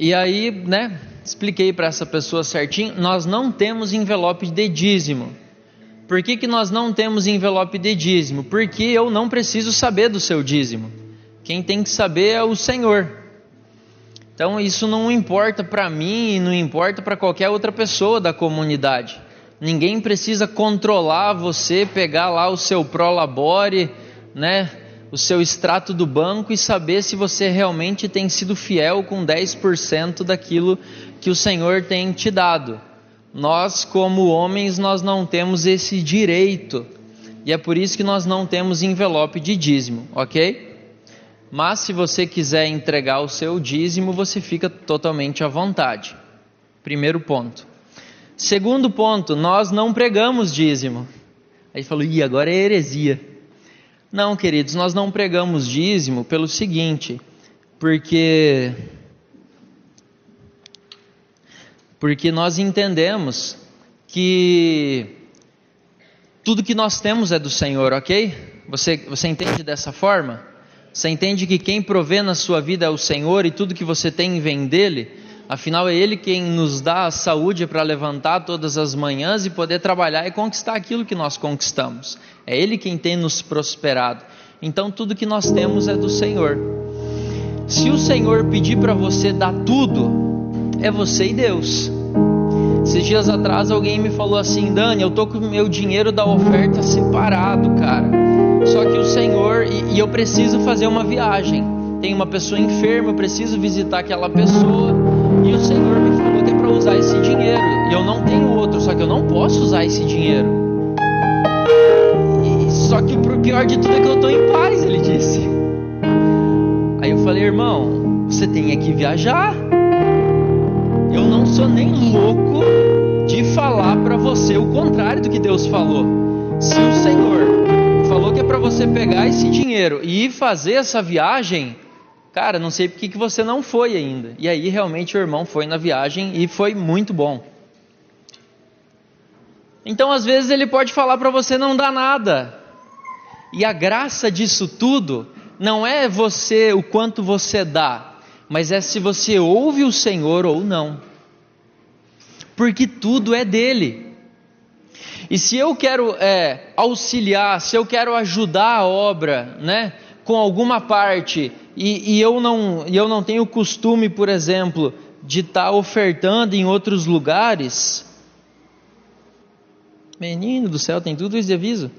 E aí, né, expliquei para essa pessoa certinho, nós não temos envelope de dízimo. Por que nós não temos envelope de dízimo? Porque eu não preciso saber do seu dízimo. Quem tem que saber é o Senhor. Então isso não importa para mim e não importa para qualquer outra pessoa da comunidade. Ninguém precisa controlar você, pegar lá o seu prolabore, né, o seu extrato do banco e saber se você realmente tem sido fiel com 10% daquilo que o Senhor tem te dado. Nós, como homens, nós não temos esse direito. E é por isso que nós não temos envelope de dízimo, ok? Mas se você quiser entregar o seu dízimo, você fica totalmente à vontade. Primeiro ponto. Segundo ponto, nós não pregamos dízimo. Aí falou, agora é heresia. Não, queridos, nós não pregamos dízimo pelo seguinte, porque nós entendemos que tudo que nós temos é do Senhor, ok? Você entende dessa forma? Você entende que quem provê na sua vida é o Senhor e tudo que você tem vem dele? Afinal é Ele quem nos dá a saúde para levantar todas as manhãs e poder trabalhar e conquistar aquilo que nós conquistamos. É Ele quem tem nos prosperado. Então tudo que nós temos é do Senhor. Se o Senhor pedir para você dar tudo, é você e Deus. Esses dias atrás alguém me falou assim, Dani, eu estou com o meu dinheiro da oferta separado, cara. Só que o Senhor, e eu preciso fazer uma viagem. Tem uma pessoa enferma, eu preciso visitar aquela pessoa. E o Senhor me falou que é para usar esse dinheiro. E eu não tenho outro, só que eu não posso usar esse dinheiro. Só que o pior de tudo é que eu estou em paz, ele disse. Aí eu falei, irmão, você tem que viajar. Eu não sou nem louco de falar para você o contrário do que Deus falou. Se o Senhor falou que é para você pegar esse dinheiro e ir fazer essa viagem, cara, não sei porque que você não foi ainda. E aí realmente o irmão foi na viagem e foi muito bom. Então às vezes ele pode falar para você não dar nada. E a graça disso tudo não é você, o quanto você dá, mas é se você ouve o Senhor ou não. Porque tudo é dele. E se eu quero auxiliar, se eu quero ajudar a obra, né, com alguma parte, e eu não tenho o costume, por exemplo, de estar ofertando em outros lugares, menino do céu, tem tudo isso de aviso.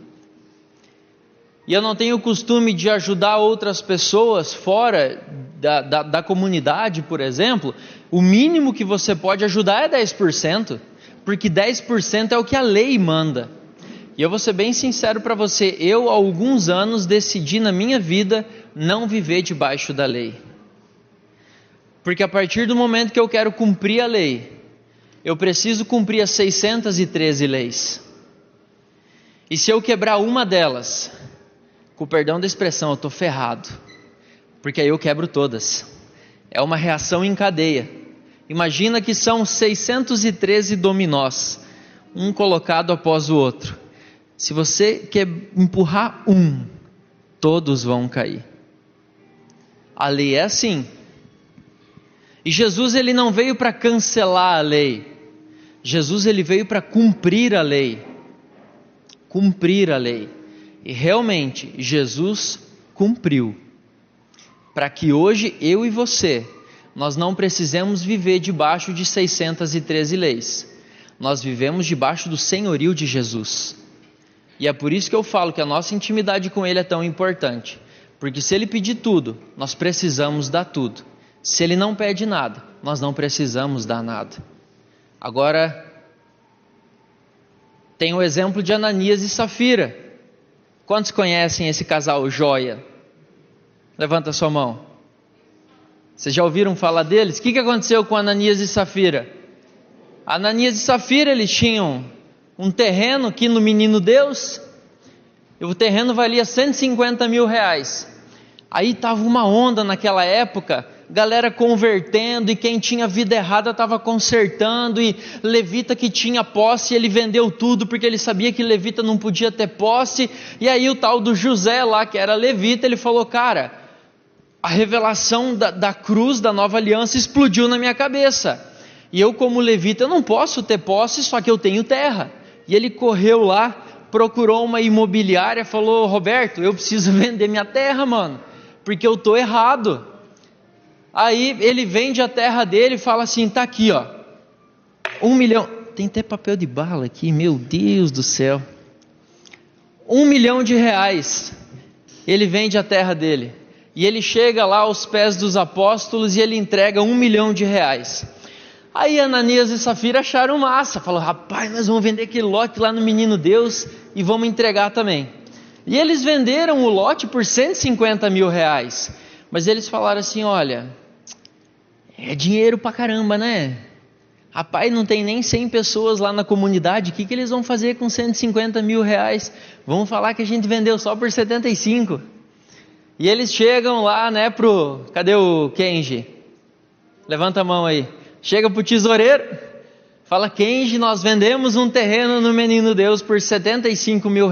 E eu não tenho o costume de ajudar outras pessoas fora da comunidade, por exemplo, o mínimo que você pode ajudar é 10%, porque 10% é o que a lei manda. E eu vou ser bem sincero para você, eu há alguns anos decidi na minha vida não viver debaixo da lei. Porque a partir do momento que eu quero cumprir a lei, eu preciso cumprir as 613 leis. E se eu quebrar uma delas, com o perdão da expressão, eu estou ferrado. Porque aí eu quebro todas. É uma reação em cadeia. Imagina que são 613 dominós, um colocado após o outro. Se você quer empurrar um, todos vão cair. A lei é assim. E Jesus, ele não veio para cancelar a lei. Jesus, ele veio para cumprir a lei. Cumprir a lei. E realmente, Jesus cumpriu. Para que hoje, eu e você, nós não precisemos viver debaixo de 613 leis. Nós vivemos debaixo do senhorio de Jesus. E é por isso que eu falo que a nossa intimidade com Ele é tão importante. Porque se Ele pedir tudo, nós precisamos dar tudo. Se Ele não pede nada, nós não precisamos dar nada. Agora, tem o exemplo de Ananias e Safira. Quantos conhecem esse casal joia? Levanta a sua mão. Vocês já ouviram falar deles? O que aconteceu com Ananias e Safira? Ananias e Safira, eles tinham um terreno aqui no Menino Deus, e o terreno valia 150 mil reais. Aí estava uma onda naquela época, galera convertendo, e quem tinha vida errada estava consertando, e levita que tinha posse, ele vendeu tudo, porque ele sabia que levita não podia ter posse. E aí o tal do José lá, que era levita, ele falou, cara, a revelação da cruz, da nova aliança, explodiu na minha cabeça. E eu, como levita, eu não posso ter posse, só que eu tenho terra. E ele correu lá, procurou uma imobiliária, falou: Roberto, eu preciso vender minha terra, mano, porque eu estou errado. Aí ele vende a terra dele e fala assim: tá aqui, ó, 1 milhão, tem até papel de bala aqui, meu Deus do céu, R$1 milhão. Ele vende a terra dele, e ele chega lá aos pés dos apóstolos e ele entrega R$1 milhão. Aí Ananias e Safira acharam massa, falaram: rapaz, nós vamos vender aquele lote lá no Menino Deus e vamos entregar também. E eles venderam o lote por R$150 mil, mas eles falaram assim: olha, é dinheiro pra caramba, né? Rapaz, não tem nem 100 pessoas lá na comunidade, o que eles vão fazer com R$150 mil? Vamos falar que a gente vendeu só por 75. E eles chegam lá, né, cadê o Kenji? Levanta a mão aí. Chega pro tesoureiro, fala: Kenji, nós vendemos um terreno no Menino Deus por R$75 mil.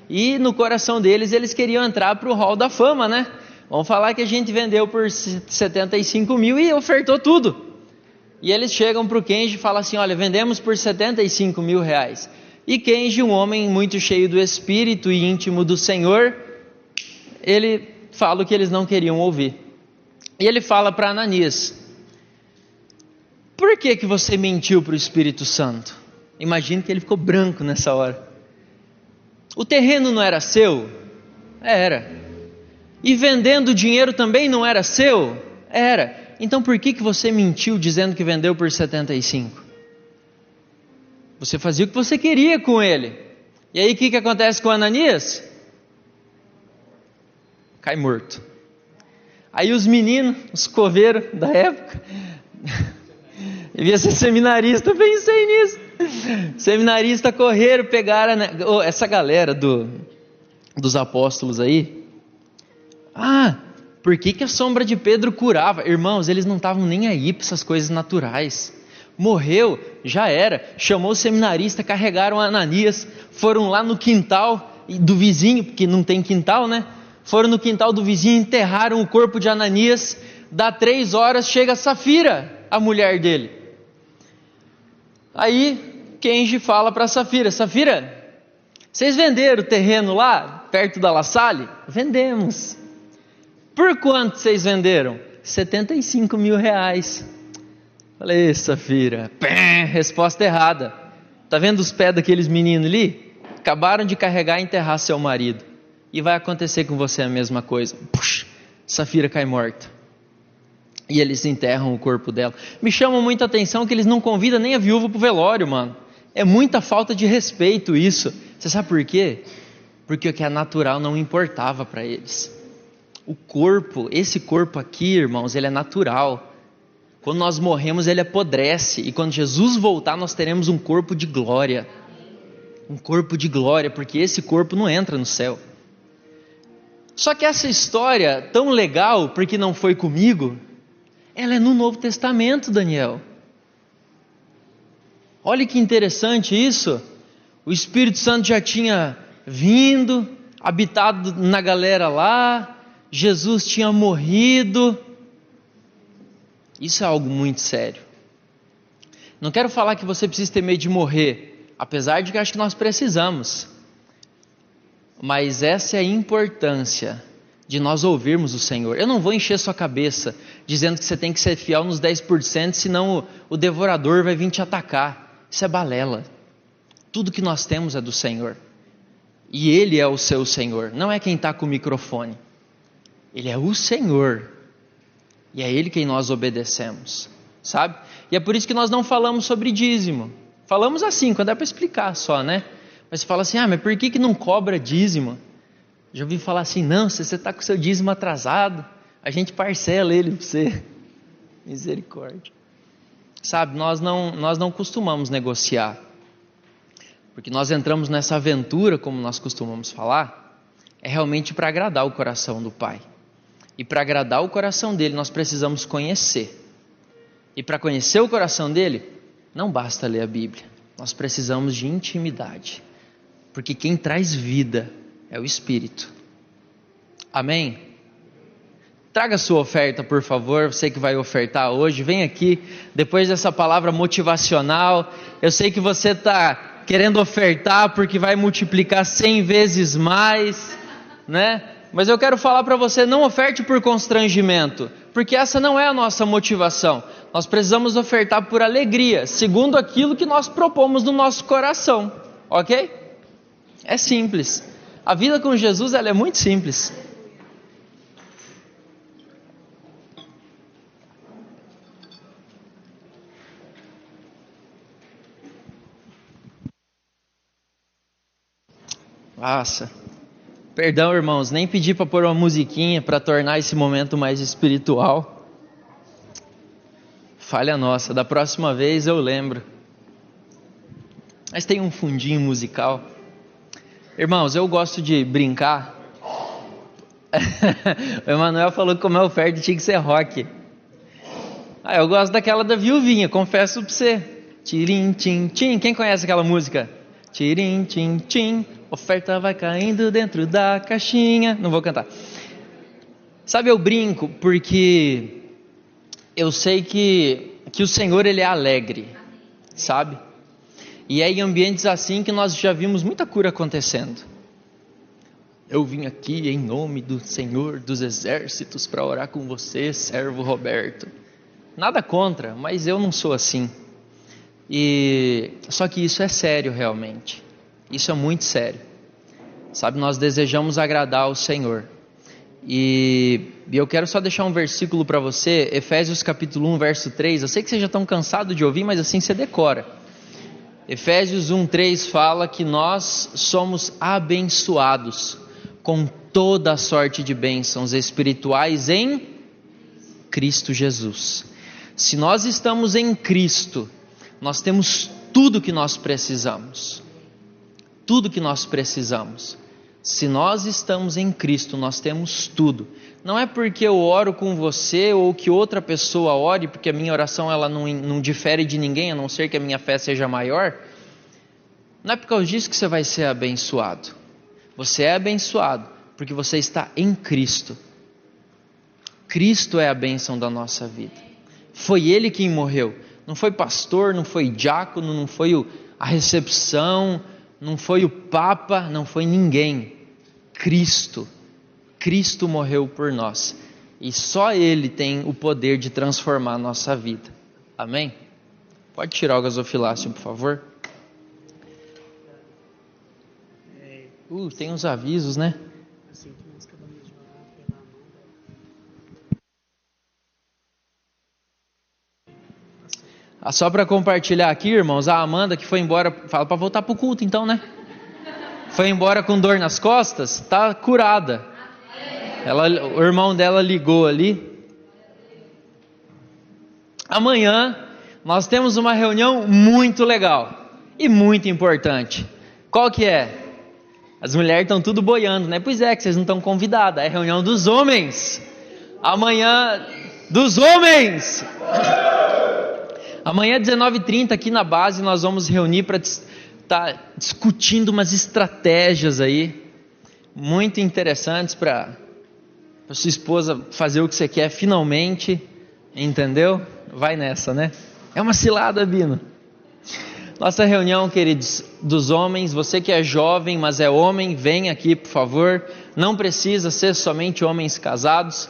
E no coração deles, eles queriam entrar pro Hall da Fama, né? Vamos falar que a gente vendeu por 75 mil e ofertou tudo. E eles chegam pro Kenji e falam assim: olha, vendemos por R$75 mil. E Kenji, um homem muito cheio do Espírito e íntimo do Senhor, ele fala o que eles não queriam ouvir. E ele fala para Ananias: por que você mentiu para o Espírito Santo? Imagino que ele ficou branco nessa hora. O terreno não era seu? Era. E vendendo o dinheiro também não era seu? Era. Então por que você mentiu dizendo que vendeu por 75? Você fazia o que você queria com ele. E aí o que acontece com Ananias? Cai morto. Aí os meninos, os coveiros da época, devia ser seminarista, pensei nisso. Seminarista correram, pegaram essa galera dos apóstolos aí. Por que a sombra de Pedro curava? Irmãos, eles não estavam nem aí para essas coisas naturais. Morreu, já era. Chamou o seminarista, carregaram Ananias, foram lá no quintal do vizinho, porque não tem quintal, né? Foram no quintal do vizinho, enterraram o corpo de Ananias. Dá 3 horas, chega Safira, a mulher dele. Aí Kenji fala para Safira: Safira, vocês venderam o terreno lá, perto da La Salle? Vendemos. Por quanto vocês venderam? R$75 mil. Falei: Safira, resposta errada. Tá vendo os pés daqueles meninos ali? Acabaram de carregar e enterrar seu marido. E vai acontecer com você a mesma coisa. Puxa, Safira cai morta. E eles enterram o corpo dela. Me chama muita atenção que eles não convidam nem a viúva pro velório, mano. É muita falta de respeito isso. Você sabe por quê? Porque o que é natural não importava para eles. O corpo, esse corpo aqui, irmãos, ele é natural. Quando nós morremos, ele apodrece. E quando Jesus voltar, nós teremos um corpo de glória. Um corpo de glória, porque esse corpo não entra no céu. Só que essa história, tão legal, porque não foi comigo, ela é no Novo Testamento, Daniel. Olha que interessante isso. O Espírito Santo já tinha vindo, habitado na galera lá. Jesus tinha morrido. Isso é algo muito sério. Não quero falar que você precisa ter medo de morrer, apesar de que acho que nós precisamos. Mas essa é a importância de nós ouvirmos o Senhor. Eu não vou encher sua cabeça dizendo que você tem que ser fiel nos 10%, senão o devorador vai vir te atacar. Isso é balela. Tudo que nós temos é do Senhor. E Ele é o seu Senhor, não é quem está com o microfone. Ele é o Senhor. E é Ele quem nós obedecemos, sabe? E é por isso que nós não falamos sobre dízimo. Falamos assim, quando é para explicar só, né? Mas você fala assim: mas por que não cobra dízimo? Já ouvi falar assim: não, se você está com o seu dízimo atrasado, a gente parcela ele para você. Misericórdia. Sabe, nós não costumamos negociar. Porque nós entramos nessa aventura, como nós costumamos falar, é realmente para agradar o coração do Pai. E para agradar o coração dele, nós precisamos conhecer. E para conhecer o coração dele, não basta ler a Bíblia. Nós precisamos de intimidade. Porque quem traz vida é o Espírito. Amém? Traga sua oferta, por favor, você que vai ofertar hoje, vem aqui, depois dessa palavra motivacional, eu sei que você está querendo ofertar porque vai multiplicar 100 vezes mais, né? Mas eu quero falar para você, não oferte por constrangimento, porque essa não é a nossa motivação. Nós precisamos ofertar por alegria, segundo aquilo que nós propomos no nosso coração, ok? É simples. A vida com Jesus, ela é muito simples. Nossa, perdão, irmãos, nem pedi para pôr uma musiquinha para tornar esse momento mais espiritual. Falha nossa, da próxima vez eu lembro. Mas tem um fundinho musical. Irmãos, eu gosto de brincar. O Emanuel falou que como é oferta tinha que ser rock. Eu gosto daquela da viuvinha, confesso para você. Tirim, tim, tim. Quem conhece aquela música? Tirim, tim, tim. Oferta vai caindo dentro da caixinha. Não vou cantar. Sabe, eu brinco porque eu sei que o Senhor, Ele é alegre, sabe? E é em ambientes assim que nós já vimos muita cura acontecendo. Eu vim aqui em nome do Senhor dos Exércitos para orar com você, servo Roberto. Nada contra, mas eu não sou assim. Só que isso é sério realmente. Isso é muito sério. Sabe, nós desejamos agradar ao Senhor. E eu quero só deixar um versículo para você, Efésios capítulo 1, verso 3. Eu sei que vocês já estão cansados de ouvir, mas assim você decora. Efésios 1, 3 fala que nós somos abençoados com toda a sorte de bênçãos espirituais em Cristo Jesus. Se nós estamos em Cristo, nós temos tudo que nós precisamos. Tudo que nós precisamos. Se nós estamos em Cristo, nós temos tudo. Não é porque eu oro com você ou que outra pessoa ore, porque a minha oração ela não difere de ninguém, a não ser que a minha fé seja maior. Não é por causa disso que você vai ser abençoado. Você é abençoado porque você está em Cristo. Cristo é a bênção da nossa vida. Foi Ele quem morreu. Não foi pastor, não foi diácono, não foi a recepção, não foi o Papa, não foi ninguém. Cristo. Cristo morreu por nós. E só Ele tem o poder de transformar a nossa vida. Amém? Pode tirar o gasofilácio, por favor. Tem uns avisos, né? Só para compartilhar aqui, irmãos, a Amanda que foi embora, fala para voltar para o culto então, né? Foi embora com dor nas costas, está curada. O irmão dela ligou ali. Amanhã nós temos uma reunião muito legal e muito importante. Qual que é? As mulheres estão tudo boiando, né? Pois é, que vocês não estão convidadas. É a reunião dos homens. Amanhã, dos homens! Amanhã, 19h30, aqui na base, nós vamos reunir para estar discutindo umas estratégias aí, muito interessantes para sua esposa fazer o que você quer finalmente, entendeu? Vai nessa, né? É uma cilada, Bino. Nossa reunião, queridos, dos homens, você que é jovem, mas é homem, vem aqui, por favor. Não precisa ser somente homens casados.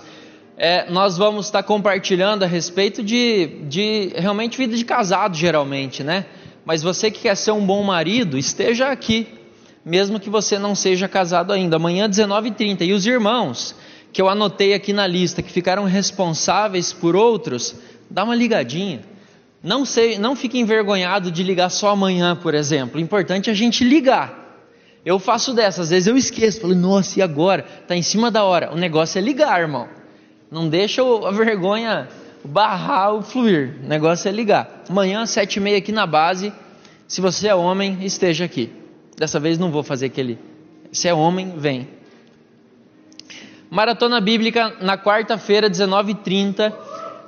Nós vamos estar compartilhando a respeito de realmente vida de casado, geralmente, né? Mas você que quer ser um bom marido, esteja aqui, mesmo que você não seja casado ainda. Amanhã, 19h30. E os irmãos que eu anotei aqui na lista, que ficaram responsáveis por outros, dá uma ligadinha. Não fique envergonhado de ligar só amanhã, por exemplo. O importante é a gente ligar. Eu faço dessa, às vezes eu esqueço. Falo, nossa, e agora? Está em cima da hora. O negócio é ligar, irmão. Não deixa a vergonha barrar o fluir. O negócio é ligar. Amanhã, 7h30 aqui na base. Se você é homem, esteja aqui. Dessa vez não vou fazer aquele. Se é homem, vem. Maratona Bíblica na quarta-feira, 19h30.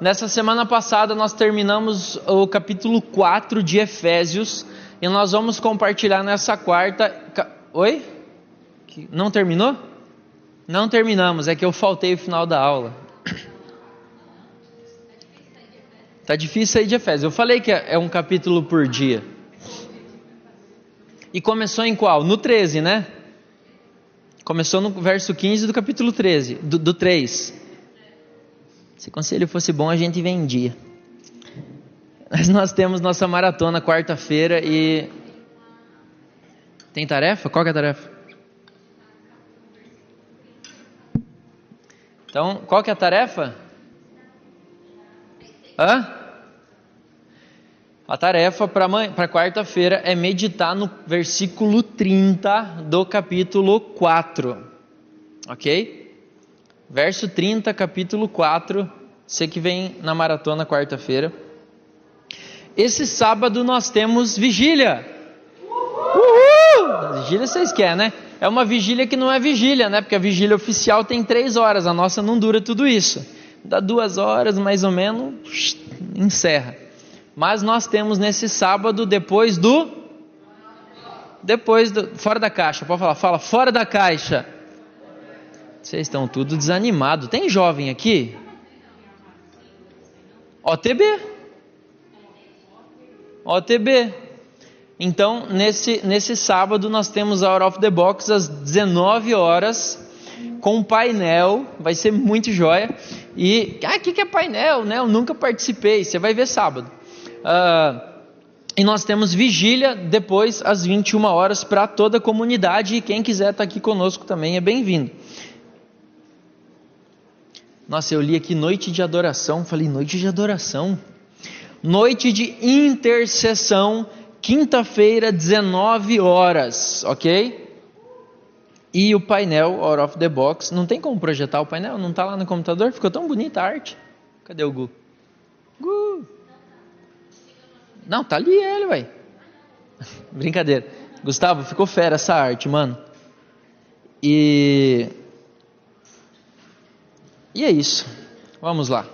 Nessa semana passada nós terminamos o capítulo 4 de Efésios. E nós vamos compartilhar nessa quarta... Oi? Não terminou? Não terminamos, é que eu faltei o final da aula. Tá difícil aí de Efésios. Eu falei que é um capítulo por dia. E começou em qual? No 13, né? Começou no verso 15 do capítulo 13, do 3. Se o conselho fosse bom, a gente vendia. Mas nós temos nossa maratona quarta-feira e... Tem tarefa? Qual que é a tarefa? Então, qual que é a tarefa? A tarefa para quarta-feira é meditar no versículo 30 do capítulo 4. Ok? Verso 30, capítulo 4. Você que vem na maratona quarta-feira. Esse sábado nós temos vigília. Uhul! Vigília vocês querem, né? É uma vigília que não é vigília, né? Porque a vigília oficial tem 3 horas. A nossa não dura tudo isso. Dá 2 horas mais ou menos, encerra. Mas nós temos nesse sábado, depois do fora da caixa, pode falar, fala fora da caixa. Vocês estão tudo desanimado. Tem jovem aqui? OTB. Então, nesse sábado nós temos a Out of the Box às 19 horas, com um painel, vai ser muito joia. E, o que é painel, né? Eu nunca participei, você vai ver sábado. E nós temos vigília depois às 21 horas para toda a comunidade, e quem quiser estar aqui conosco também é bem-vindo. Nossa, eu li aqui noite de adoração, falei noite de adoração, noite de intercessão, quinta-feira 19 horas, ok? E o painel Out of the Box, não tem como projetar o painel, não está lá no computador, ficou tão bonita a arte. Cadê o Gu? Não, tá ali ele, ué. Brincadeira. Gustavo, ficou fera essa arte, mano. E é isso. Vamos lá.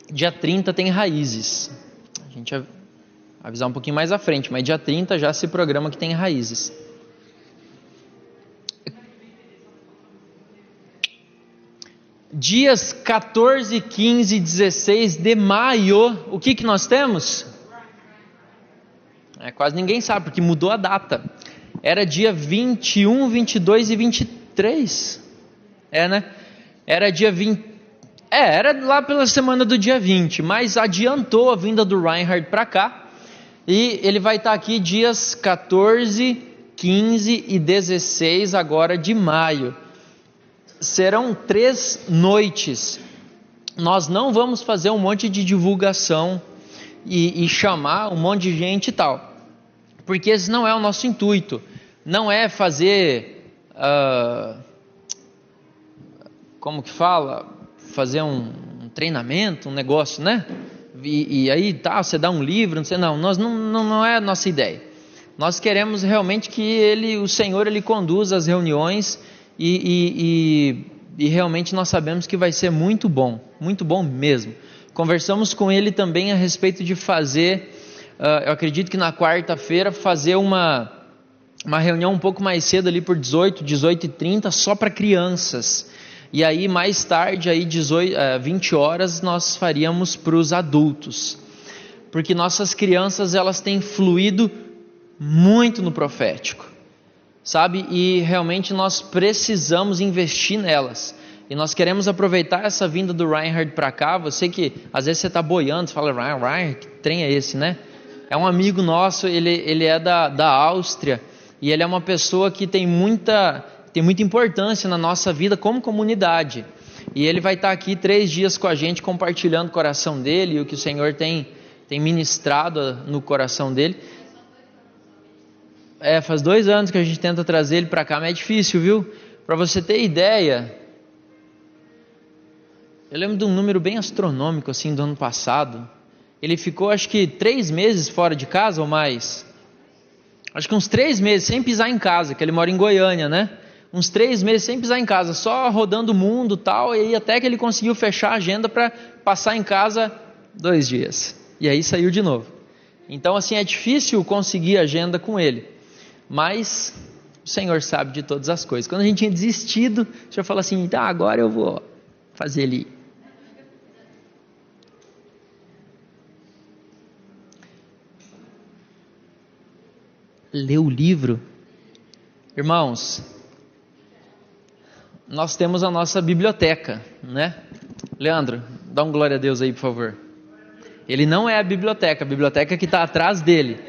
Dia 30 tem Raízes. A gente vai avisar um pouquinho mais à frente, mas dia 30 já se programa que tem Raízes. Dias 14, 15 e 16 de maio, o que nós temos? Quase ninguém sabe, porque mudou a data. Era dia 21, 22 e 23. Né? Era dia 20. Era lá pela semana do dia 20, mas adiantou a vinda do Reinhard para cá. E ele vai estar aqui dias 14, 15 e 16 agora de maio. Serão 3 noites. Nós não vamos fazer um monte de divulgação e chamar um monte de gente e tal, porque esse não é o nosso intuito. Não é fazer, como que fala? Fazer um treinamento, um negócio, né? E aí você dá um livro, não sei, não é a nossa ideia. Nós queremos realmente que o Senhor conduza as reuniões. E realmente nós sabemos que vai ser muito bom mesmo. Conversamos com ele também a respeito de fazer, eu acredito que na quarta-feira, fazer uma reunião um pouco mais cedo ali por 18h30, só para crianças. E aí mais tarde, aí 20 horas, nós faríamos para os adultos. Porque nossas crianças, elas têm fluído muito no profético. Sabe, e realmente nós precisamos investir nelas, e nós queremos aproveitar essa vinda do Reinhard para cá. Você que às vezes você está boiando, você fala, Reinhard, que trem é esse, né? É um amigo nosso, ele é da Áustria, e ele é uma pessoa que tem muita importância na nossa vida como comunidade, e ele vai estar aqui 3 dias com a gente, compartilhando o coração dele, e o que o Senhor tem ministrado no coração dele. Faz 2 anos que a gente tenta trazer ele para cá, mas é difícil, viu? Para você ter ideia, eu lembro de um número bem astronômico, assim, do ano passado. Ele ficou, acho que 3 meses fora de casa ou mais. Acho que uns 3 meses sem pisar em casa, que ele mora em Goiânia, né? Uns 3 meses sem pisar em casa, só rodando o mundo e tal, e até que ele conseguiu fechar a agenda para passar em casa 2 dias. E aí saiu de novo. Então, assim, é difícil conseguir agenda com ele. Mas o Senhor sabe de todas as coisas. Quando a gente tinha desistido, o Senhor falou assim, tá, agora eu vou fazer ele ir. Ler o livro. Irmãos, nós temos a nossa biblioteca, né? Leandro, dá um glória a Deus aí, por favor. Ele não é a biblioteca que está atrás dele.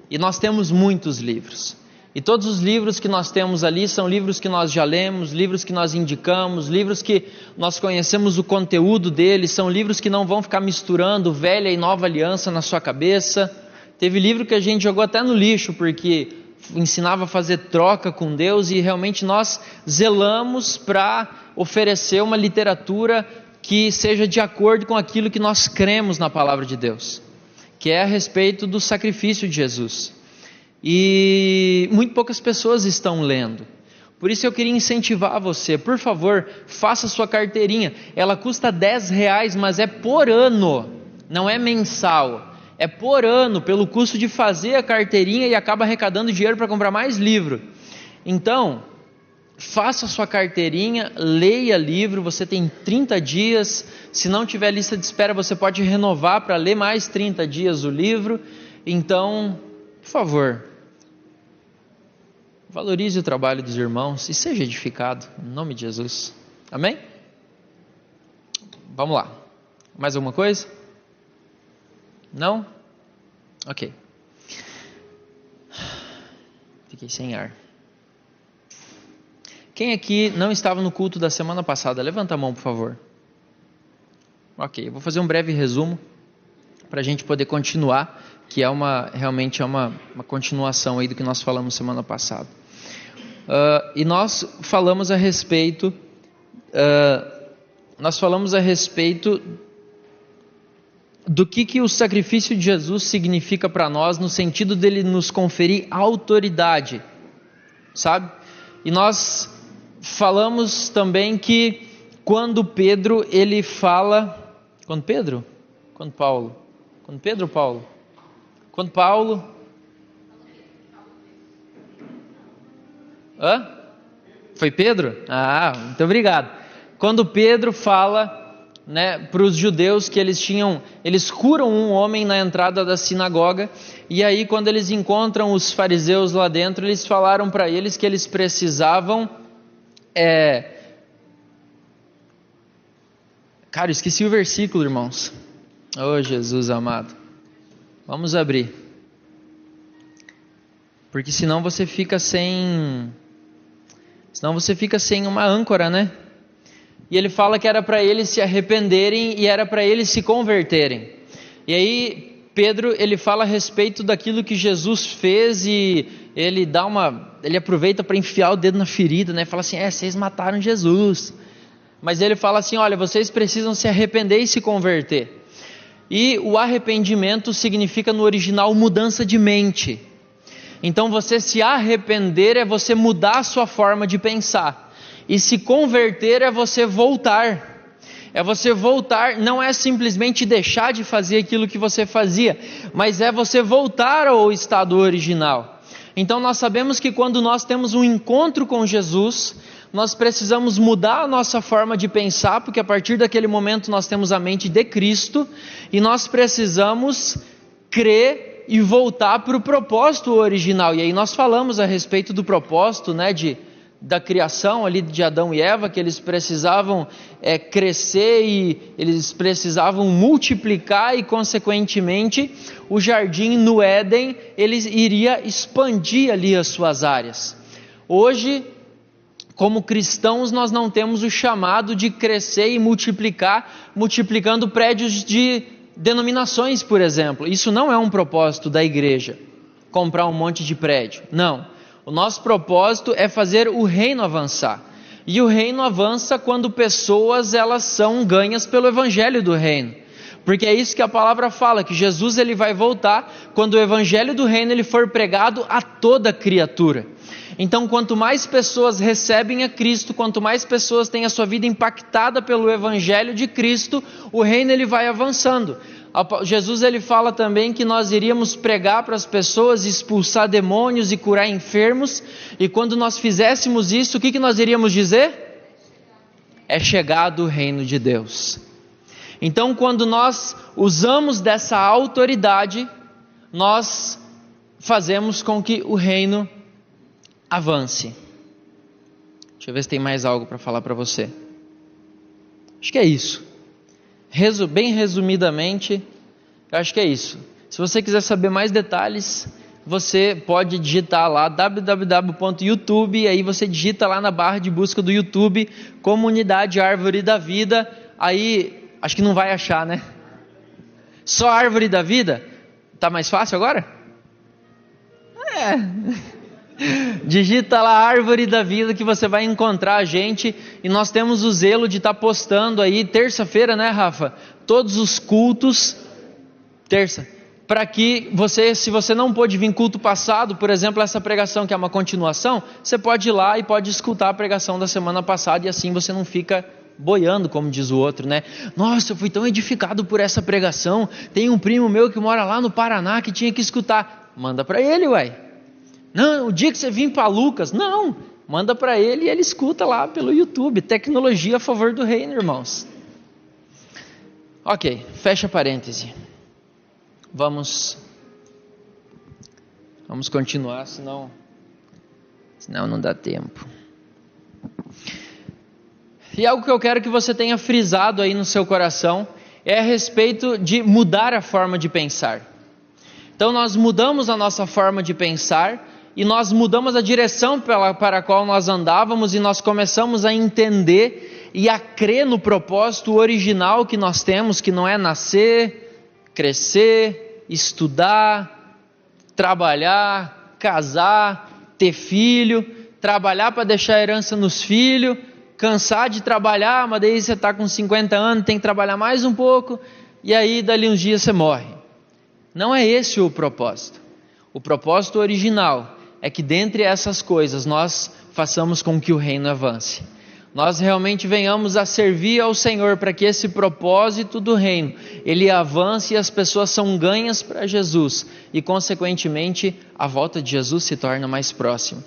E nós temos muitos livros. E todos os livros que nós temos ali são livros que nós já lemos, livros que nós indicamos, livros que nós conhecemos o conteúdo deles, são livros que não vão ficar misturando velha e nova aliança na sua cabeça. Teve livro que a gente jogou até no lixo, porque ensinava a fazer troca com Deus, e realmente nós zelamos para oferecer uma literatura que seja de acordo com aquilo que nós cremos na palavra de Deus, que é a respeito do sacrifício de Jesus. E muito poucas pessoas estão lendo. Por isso eu queria incentivar você, por favor, faça sua carteirinha. Ela custa R$10, mas é por ano, não é mensal. É por ano, pelo custo de fazer a carteirinha, e acaba arrecadando dinheiro para comprar mais livro. Então, faça sua carteirinha, leia livro, você tem 30 dias. Se não tiver lista de espera, você pode renovar para ler mais 30 dias o livro. Então, por favor, valorize o trabalho dos irmãos e seja edificado, em nome de Jesus. Amém? Vamos lá. Mais alguma coisa? Não? Ok. Fiquei sem ar. Quem aqui não estava no culto da semana passada? Levanta a mão, por favor. Ok, eu vou fazer um breve resumo para a gente poder continuar, que realmente é uma continuação aí do que nós falamos semana passada. E nós falamos a respeito do que o sacrifício de Jesus significa para nós, no sentido dele nos conferir autoridade, sabe? E nós falamos também que quando Pedro, ele fala... Quando Paulo? Foi Pedro? Muito obrigado. Quando Pedro fala, né, para os judeus que eles curam um homem na entrada da sinagoga, e aí quando eles encontram os fariseus lá dentro, eles falaram para eles que eles precisavam... Cara, esqueci o versículo, irmãos. Oh, Jesus amado. Vamos abrir. Porque senão você fica sem uma âncora, né? E ele fala que era para eles se arrependerem e era para eles se converterem. E aí Pedro, ele fala a respeito daquilo que Jesus fez, e ele aproveita para enfiar o dedo na ferida, né? Fala assim, vocês mataram Jesus. Mas ele fala assim, olha, vocês precisam se arrepender e se converter. E o arrependimento significa no original mudança de mente. Então você se arrepender é você mudar a sua forma de pensar. E se converter é você voltar. É você voltar, não é simplesmente deixar de fazer aquilo que você fazia, mas é você voltar ao estado original. Então nós sabemos que quando nós temos um encontro com Jesus, nós precisamos mudar a nossa forma de pensar, porque a partir daquele momento nós temos a mente de Cristo, e nós precisamos crer e voltar para o propósito original. E aí nós falamos a respeito do propósito, né, da criação ali de Adão e Eva, que eles precisavam crescer e eles precisavam multiplicar, e consequentemente o jardim no Éden, ele iria expandir ali as suas áreas. Hoje, como cristãos, nós não temos o chamado de crescer e multiplicar, multiplicando prédios de denominações, por exemplo. Isso não é um propósito da igreja, comprar um monte de prédio. Não. O nosso propósito é fazer o reino avançar. E o reino avança quando pessoas elas são ganhas pelo evangelho do reino. Porque é isso que a palavra fala, que Jesus ele vai voltar quando o evangelho do reino ele for pregado a toda criatura. Então, quanto mais pessoas recebem a Cristo, quanto mais pessoas têm a sua vida impactada pelo Evangelho de Cristo, o reino ele vai avançando. Jesus ele fala também que nós iríamos pregar para as pessoas, expulsar demônios e curar enfermos, e quando nós fizéssemos isso, o que nós iríamos dizer? É chegado o reino de Deus. Então, quando nós usamos dessa autoridade, nós fazemos com que o reino avance. Deixa eu ver se tem mais algo para falar para você. Acho que é isso. Bem resumidamente, eu acho que é isso. Se você quiser saber mais detalhes, você pode digitar lá www.youtube, e aí você digita lá na barra de busca do YouTube, Comunidade Árvore da Vida, aí acho que não vai achar, né? Só Árvore da Vida? Tá mais fácil agora? Digita lá Árvore da Vida que você vai encontrar a gente, e nós temos o zelo de estar postando aí terça-feira, né, Rafa? Todos os cultos, terça, para que você, se você não pôde vir culto passado, por exemplo, essa pregação que é uma continuação, você pode ir lá e pode escutar a pregação da semana passada, e assim você não fica boiando, como diz o outro, né? Nossa, eu fui tão edificado por essa pregação, tem um primo meu que mora lá no Paraná que tinha que escutar. Manda para ele, uai. Não, o dia que você vir para Lucas, não, manda para ele e ele escuta lá pelo YouTube. Tecnologia a favor do reino, irmãos. Ok, fecha parêntese. Vamos continuar, senão não dá tempo. E algo que eu quero que você tenha frisado aí no seu coração é a respeito de mudar a forma de pensar. Então nós mudamos a nossa forma de pensar, e nós mudamos a direção para a qual nós andávamos, e nós começamos a entender e a crer no propósito original que nós temos, que não é nascer, crescer, estudar, trabalhar, casar, ter filho, trabalhar para deixar herança nos filhos, cansar de trabalhar, mas daí você está com 50 anos, tem que trabalhar mais um pouco, e aí dali uns dias você morre. Não é esse o propósito. O propósito original é que dentre essas coisas nós façamos com que o reino avance. Nós realmente venhamos a servir ao Senhor para que esse propósito do reino, ele avance e as pessoas são ganhas para Jesus. E consequentemente a volta de Jesus se torna mais próxima.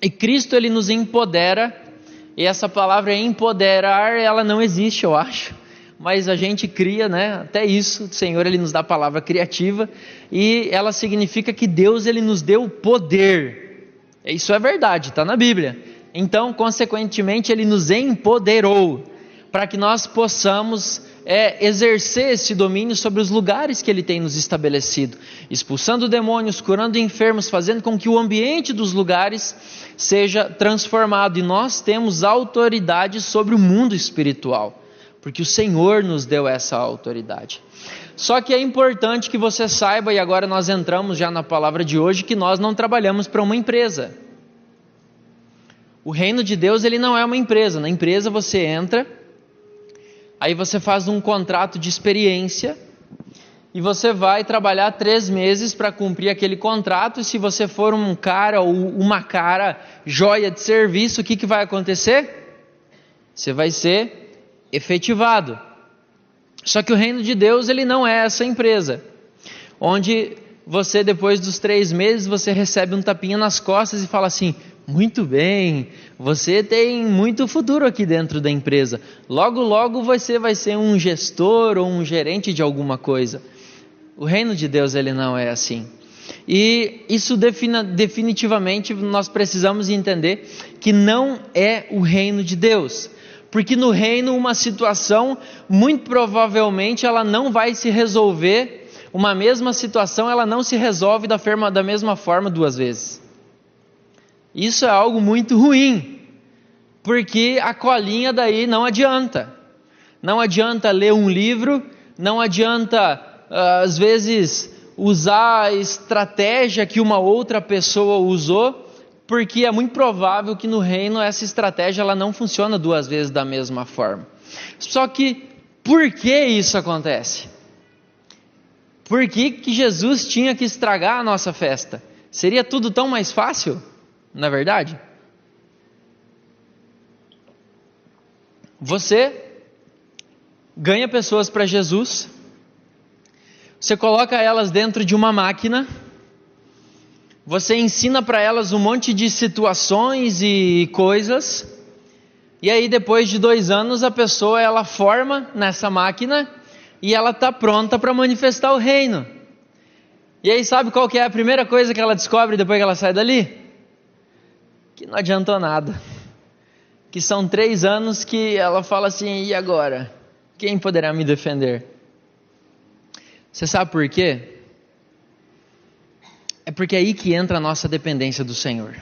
E Cristo ele nos empodera, e essa palavra empoderar, ela não existe, eu acho. Mas a gente cria, né? Até isso, o Senhor ele nos dá a palavra criativa, e ela significa que Deus ele nos deu poder. Isso é verdade, está na Bíblia. Então, consequentemente, ele nos empoderou para que nós possamos exercer esse domínio sobre os lugares que ele tem nos estabelecido, expulsando demônios, curando enfermos, fazendo com que o ambiente dos lugares seja transformado, e nós temos autoridade sobre o mundo espiritual. Porque o Senhor nos deu essa autoridade. Só que é importante que você saiba, e agora nós entramos já na palavra de hoje, que nós não trabalhamos para uma empresa. O reino de Deus ele não é uma empresa. Na empresa você entra, aí você faz um contrato de experiência, e você vai trabalhar 3 meses para cumprir aquele contrato, e se você for um cara ou uma cara joia de serviço, o que vai acontecer? Você vai ser efetivado. Só que o reino de Deus ele não é essa empresa, onde você depois dos 3 meses você recebe um tapinha nas costas e fala assim: muito bem, você tem muito futuro aqui dentro da empresa, logo logo você vai ser um gestor ou um gerente de alguma coisa. O reino de Deus ele não é assim. E isso definitivamente nós precisamos entender que não é o reino de Deus. Porque no reino uma situação, muito provavelmente ela não vai se resolver, uma mesma situação ela não se resolve da mesma forma 2 vezes. Isso é algo muito ruim, porque a colinha daí não adianta. Não adianta ler um livro, não adianta às vezes usar a estratégia que uma outra pessoa usou, porque é muito provável que no reino essa estratégia ela não funciona 2 vezes da mesma forma. Só que, por que isso acontece? Por que Jesus tinha que estragar a nossa festa? Seria tudo tão mais fácil, na verdade? Você ganha pessoas para Jesus, Você coloca elas dentro de uma máquina, você ensina para elas um monte de situações e coisas, e aí depois de 2 anos a pessoa ela forma nessa máquina e ela está pronta para manifestar o reino. E aí sabe qual que é a primeira coisa que ela descobre depois que ela sai dali? Que não adiantou nada. Que são 3 anos que ela fala assim, e agora? Quem poderá me defender? Você sabe por quê? É porque é aí que entra a nossa dependência do Senhor.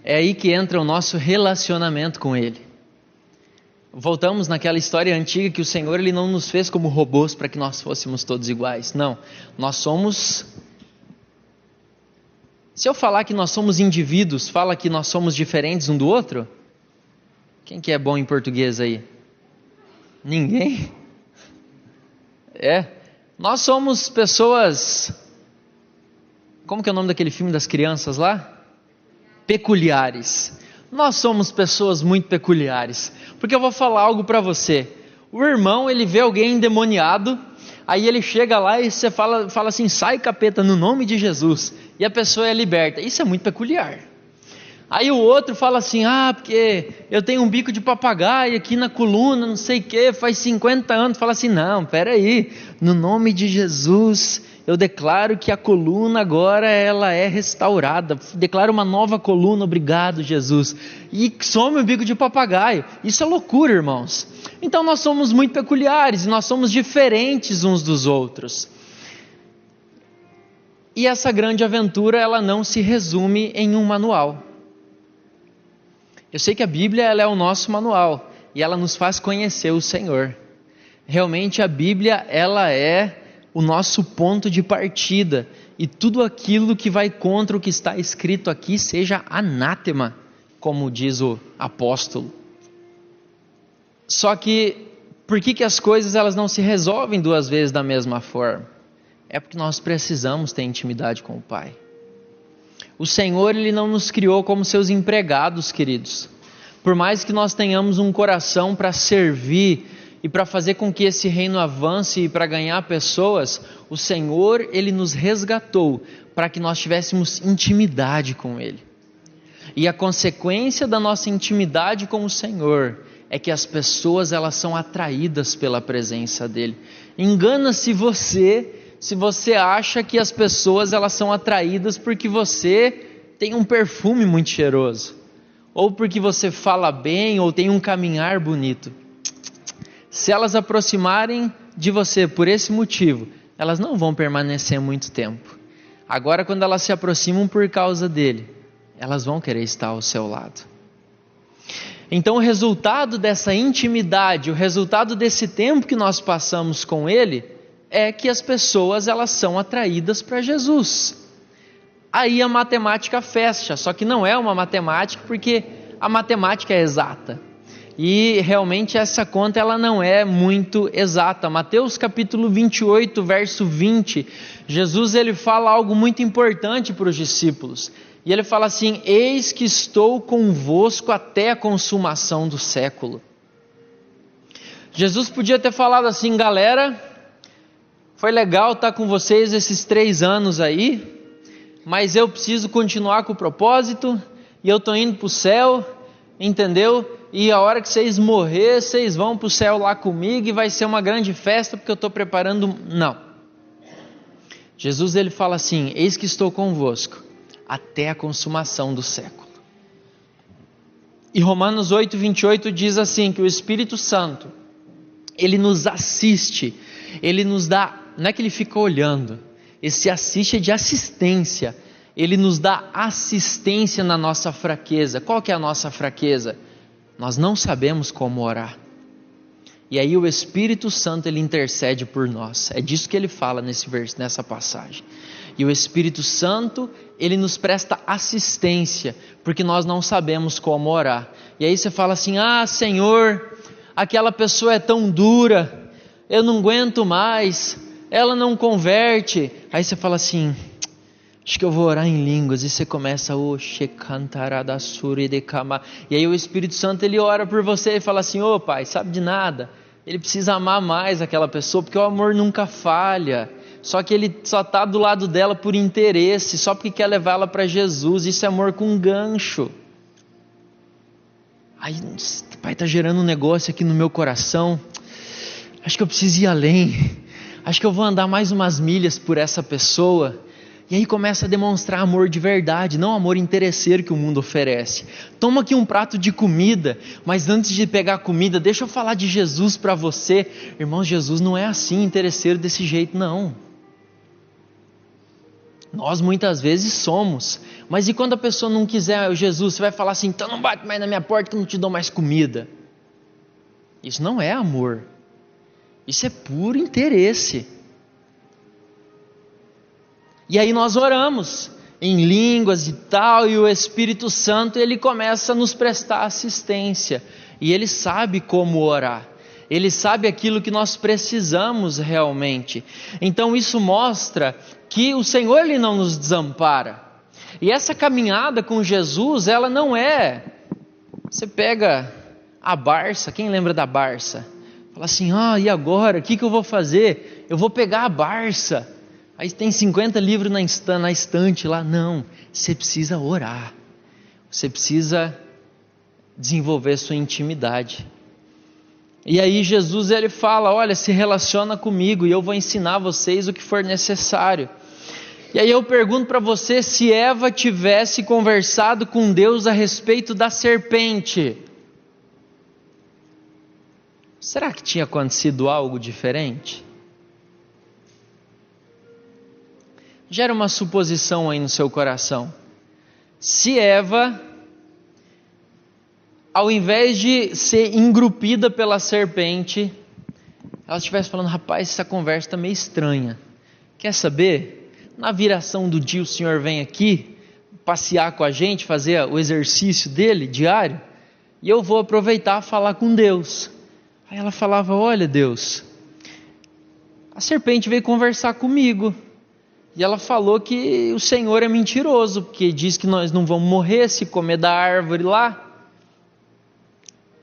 É aí que entra o nosso relacionamento com Ele. Voltamos naquela história antiga que o Senhor ele não nos fez como robôs para que nós fôssemos todos iguais. Não, nós somos... Se eu falar que nós somos indivíduos, fala que nós somos diferentes um do outro? Quem que é bom em português aí? Ninguém? Nós somos pessoas... Como que é o nome daquele filme das crianças lá? Peculiares. Nós somos pessoas muito peculiares. Porque eu vou falar algo para você. O irmão, ele vê alguém endemoniado, aí ele chega lá e você fala assim, sai capeta no nome de Jesus. E a pessoa é liberta. Isso é muito peculiar. Aí o outro fala assim, porque eu tenho um bico de papagaio aqui na coluna, não sei o que, faz 50 anos. Fala assim, não, peraí, no nome de Jesus, eu declaro que a coluna agora ela é restaurada. Declaro uma nova coluna, obrigado Jesus. E some o bico de papagaio. Isso é loucura, irmãos. Então nós somos muito peculiares, nós somos diferentes uns dos outros. E essa grande aventura, ela não se resume em um manual. Eu sei que a Bíblia ela é o nosso manual e ela nos faz conhecer o Senhor. Realmente a Bíblia ela é o nosso ponto de partida e tudo aquilo que vai contra o que está escrito aqui seja anátema, como diz o apóstolo. Só que por que as coisas elas não se resolvem 2 vezes da mesma forma? É porque nós precisamos ter intimidade com o Pai. O Senhor ele não nos criou como seus empregados, queridos. Por mais que nós tenhamos um coração para servir e para fazer com que esse reino avance e para ganhar pessoas, o Senhor ele nos resgatou para que nós tivéssemos intimidade com Ele. E a consequência da nossa intimidade com o Senhor é que as pessoas elas são atraídas pela presença dEle. Engana-se você se você acha que as pessoas elas são atraídas porque você tem um perfume muito cheiroso, ou porque você fala bem, ou tem um caminhar bonito. Se elas aproximarem de você por esse motivo, elas não vão permanecer muito tempo. Agora, quando elas se aproximam por causa dele, elas vão querer estar ao seu lado. Então, o resultado dessa intimidade, o resultado desse tempo que nós passamos com ele, é que as pessoas elas são atraídas para Jesus. Aí a matemática fecha, só que não é uma matemática porque a matemática é exata. E realmente essa conta ela não é muito exata. Mateus capítulo 28, verso 20, Jesus ele fala algo muito importante para os discípulos. E ele fala assim, eis que estou convosco até a consumação do século. Jesus podia ter falado assim, galera, foi legal estar com vocês esses 3 anos aí, mas eu preciso continuar com o propósito, e eu estou indo para o céu, entendeu? E a hora que vocês morrer, vocês vão para o céu lá comigo, e vai ser uma grande festa, porque eu estou preparando... Não. Jesus ele fala assim, eis que estou convosco, até a consumação do século. E Romanos 8, 28 diz assim, que o Espírito Santo, ele nos assiste, ele nos dá... Não é que ele fica olhando, esse assiste é de assistência, ele nos dá assistência na nossa fraqueza. Qual que é a nossa fraqueza? Nós não sabemos como orar, e aí o Espírito Santo ele intercede por nós, é disso que ele fala nesse verso, nessa passagem, e o Espírito Santo ele nos presta assistência, porque nós não sabemos como orar, e aí você fala assim, Senhor, aquela pessoa é tão dura, eu não aguento mais, ela não converte. Aí você fala assim, acho que eu vou orar em línguas. E você começa, e aí o Espírito Santo ele ora por você e fala assim, Pai, sabe de nada, ele precisa amar mais aquela pessoa, porque o amor nunca falha. Só que ele só está do lado dela por interesse, só porque quer levá-la para Jesus. Isso é amor com gancho. Aí, Pai, está gerando um negócio aqui no meu coração. Acho que eu preciso ir além. Acho que eu vou andar mais umas milhas por essa pessoa. E aí começa a demonstrar amor de verdade, não amor interesseiro que o mundo oferece. Toma aqui um prato de comida, mas antes de pegar a comida, deixa eu falar de Jesus para você. Irmãos, Jesus não é assim, interesseiro desse jeito, não. Nós muitas vezes somos, mas e quando a pessoa não quiser Jesus, você vai falar assim, então não bate mais na minha porta que eu não te dou mais comida. Isso não é amor, isso é puro interesse. E aí nós oramos em línguas e tal, e o Espírito Santo ele começa a nos prestar assistência, e ele sabe como orar, ele sabe aquilo que nós precisamos realmente. Então isso mostra que o Senhor ele não nos desampara, e essa caminhada com Jesus, ela não é, você pega a Barça, quem lembra da Barça? Fala assim, e agora, o que eu vou fazer? Eu vou pegar a Barça. Aí tem 50 livros na estante lá. Não, você precisa orar. Você precisa desenvolver sua intimidade. E aí Jesus ele fala, olha, se relaciona comigo e eu vou ensinar vocês o que for necessário. E aí eu pergunto para você, se Eva tivesse conversado com Deus a respeito da serpente, será que tinha acontecido algo diferente? Gera uma suposição aí no seu coração. Se Eva, ao invés de ser engrupida pela serpente, ela estivesse falando, rapaz, essa conversa está meio estranha. Quer saber? Na viração do dia o Senhor vem aqui, passear com a gente, fazer o exercício dele, diário, e eu vou aproveitar e falar com Deus. Aí ela falava, olha Deus, a serpente veio conversar comigo, e ela falou que o Senhor é mentiroso, porque diz que nós não vamos morrer se comer da árvore lá.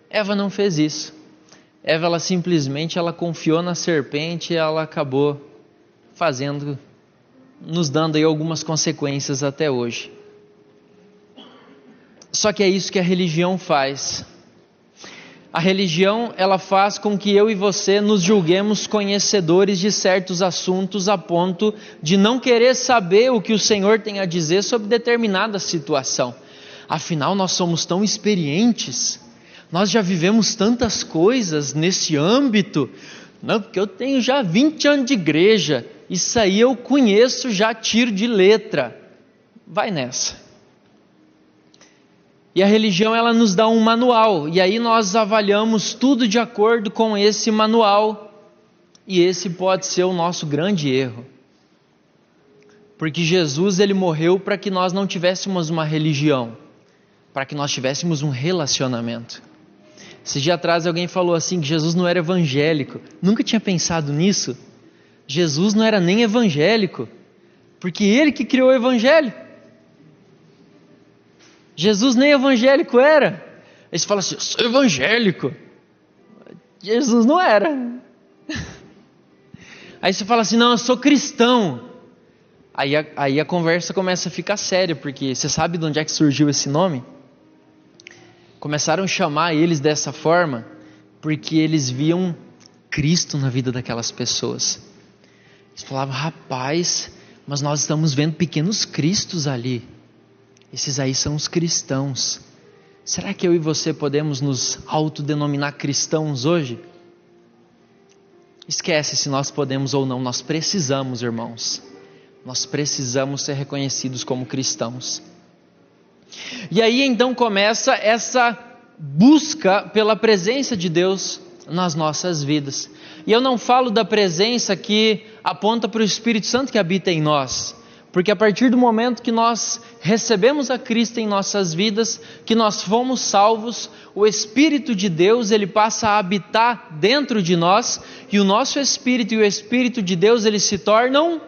Eva não fez isso. Eva, ela simplesmente confiou na serpente e ela acabou nos dando aí algumas consequências até hoje. Só que é isso que a religião faz. A religião, ela faz com que eu e você nos julguemos conhecedores de certos assuntos a ponto de não querer saber o que o Senhor tem a dizer sobre determinada situação. Afinal, nós somos tão experientes, nós já vivemos tantas coisas nesse âmbito. Não, porque eu tenho já 20 anos de igreja, isso aí eu conheço, já tiro de letra. Vai nessa. E a religião ela nos dá um manual, e aí nós avaliamos tudo de acordo com esse manual, e esse pode ser o nosso grande erro. Porque Jesus ele morreu para que nós não tivéssemos uma religião, para que nós tivéssemos um relacionamento. Esse dia atrás alguém falou assim que Jesus não era evangélico. Nunca tinha pensado nisso. Jesus não era nem evangélico, porque ele que criou o evangelho. Jesus nem evangélico era. Aí você fala assim, eu sou evangélico. Jesus não era. Aí você fala assim, não, eu sou cristão. Aí a conversa começa a ficar séria, porque você sabe de onde é que surgiu esse nome? Começaram a chamar eles dessa forma, porque eles viam Cristo na vida daquelas pessoas. Eles falavam, rapaz, mas nós estamos vendo pequenos cristos ali. Esses aí são os cristãos. Será que eu e você podemos nos autodenominar cristãos hoje? Esquece se nós podemos ou não, nós precisamos, irmãos. Nós precisamos ser reconhecidos como cristãos. E aí então começa essa busca pela presença de Deus nas nossas vidas. E eu não falo da presença que aponta para o Espírito Santo que habita em nós. Porque a partir do momento que nós recebemos a Cristo em nossas vidas, que nós fomos salvos, o Espírito de Deus ele passa a habitar dentro de nós, e o nosso Espírito e o Espírito de Deus eles se tornam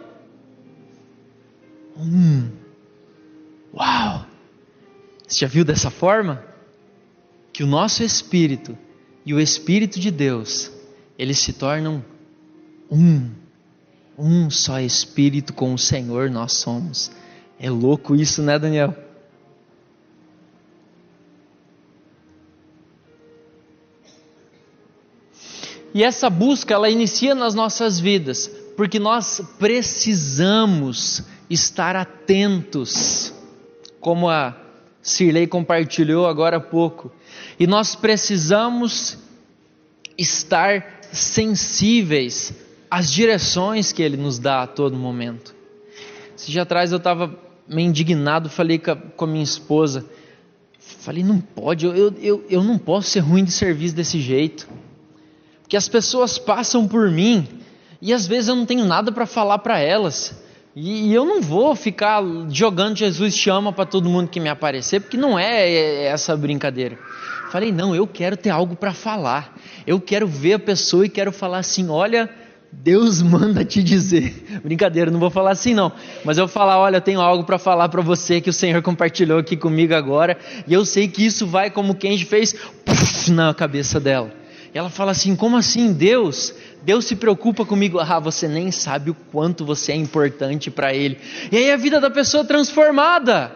Uau! Você já viu dessa forma? Que o nosso Espírito e o Espírito de Deus, eles se tornam um só Espírito com o Senhor nós somos. É louco isso, né, Daniel? E essa busca, ela inicia nas nossas vidas, porque nós precisamos estar atentos, como a Cirlei compartilhou agora há pouco, e nós precisamos estar sensíveis às direções que Ele nos dá a todo momento. Esse dia atrás eu estava meio indignado, falei com a minha esposa, falei, não pode, eu não posso ser ruim de serviço desse jeito, porque as pessoas passam por mim, e às vezes eu não tenho nada para falar para elas, e eu não vou ficar jogando Jesus te ama para todo mundo que me aparecer, porque não é essa brincadeira. Falei, não, eu quero ter algo para falar, eu quero ver a pessoa e quero falar assim, olha, Deus manda te dizer, brincadeira, não vou falar assim não, mas eu vou falar, olha, eu tenho algo para falar para você que o Senhor compartilhou aqui comigo agora, e eu sei que isso vai como quem fez na cabeça dela. E ela fala assim, como assim Deus se preocupa comigo? Ah, você nem sabe o quanto você é importante para Ele. E aí a vida da pessoa é transformada,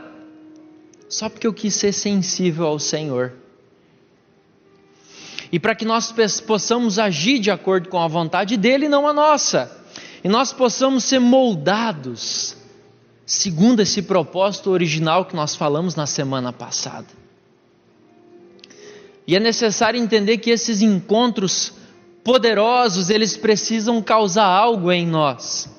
só porque eu quis ser sensível ao Senhor. E para que nós possamos agir de acordo com a vontade dEle, não a nossa, e nós possamos ser moldados segundo esse propósito original que nós falamos na semana passada. E é necessário entender que esses encontros poderosos, eles precisam causar algo em nós.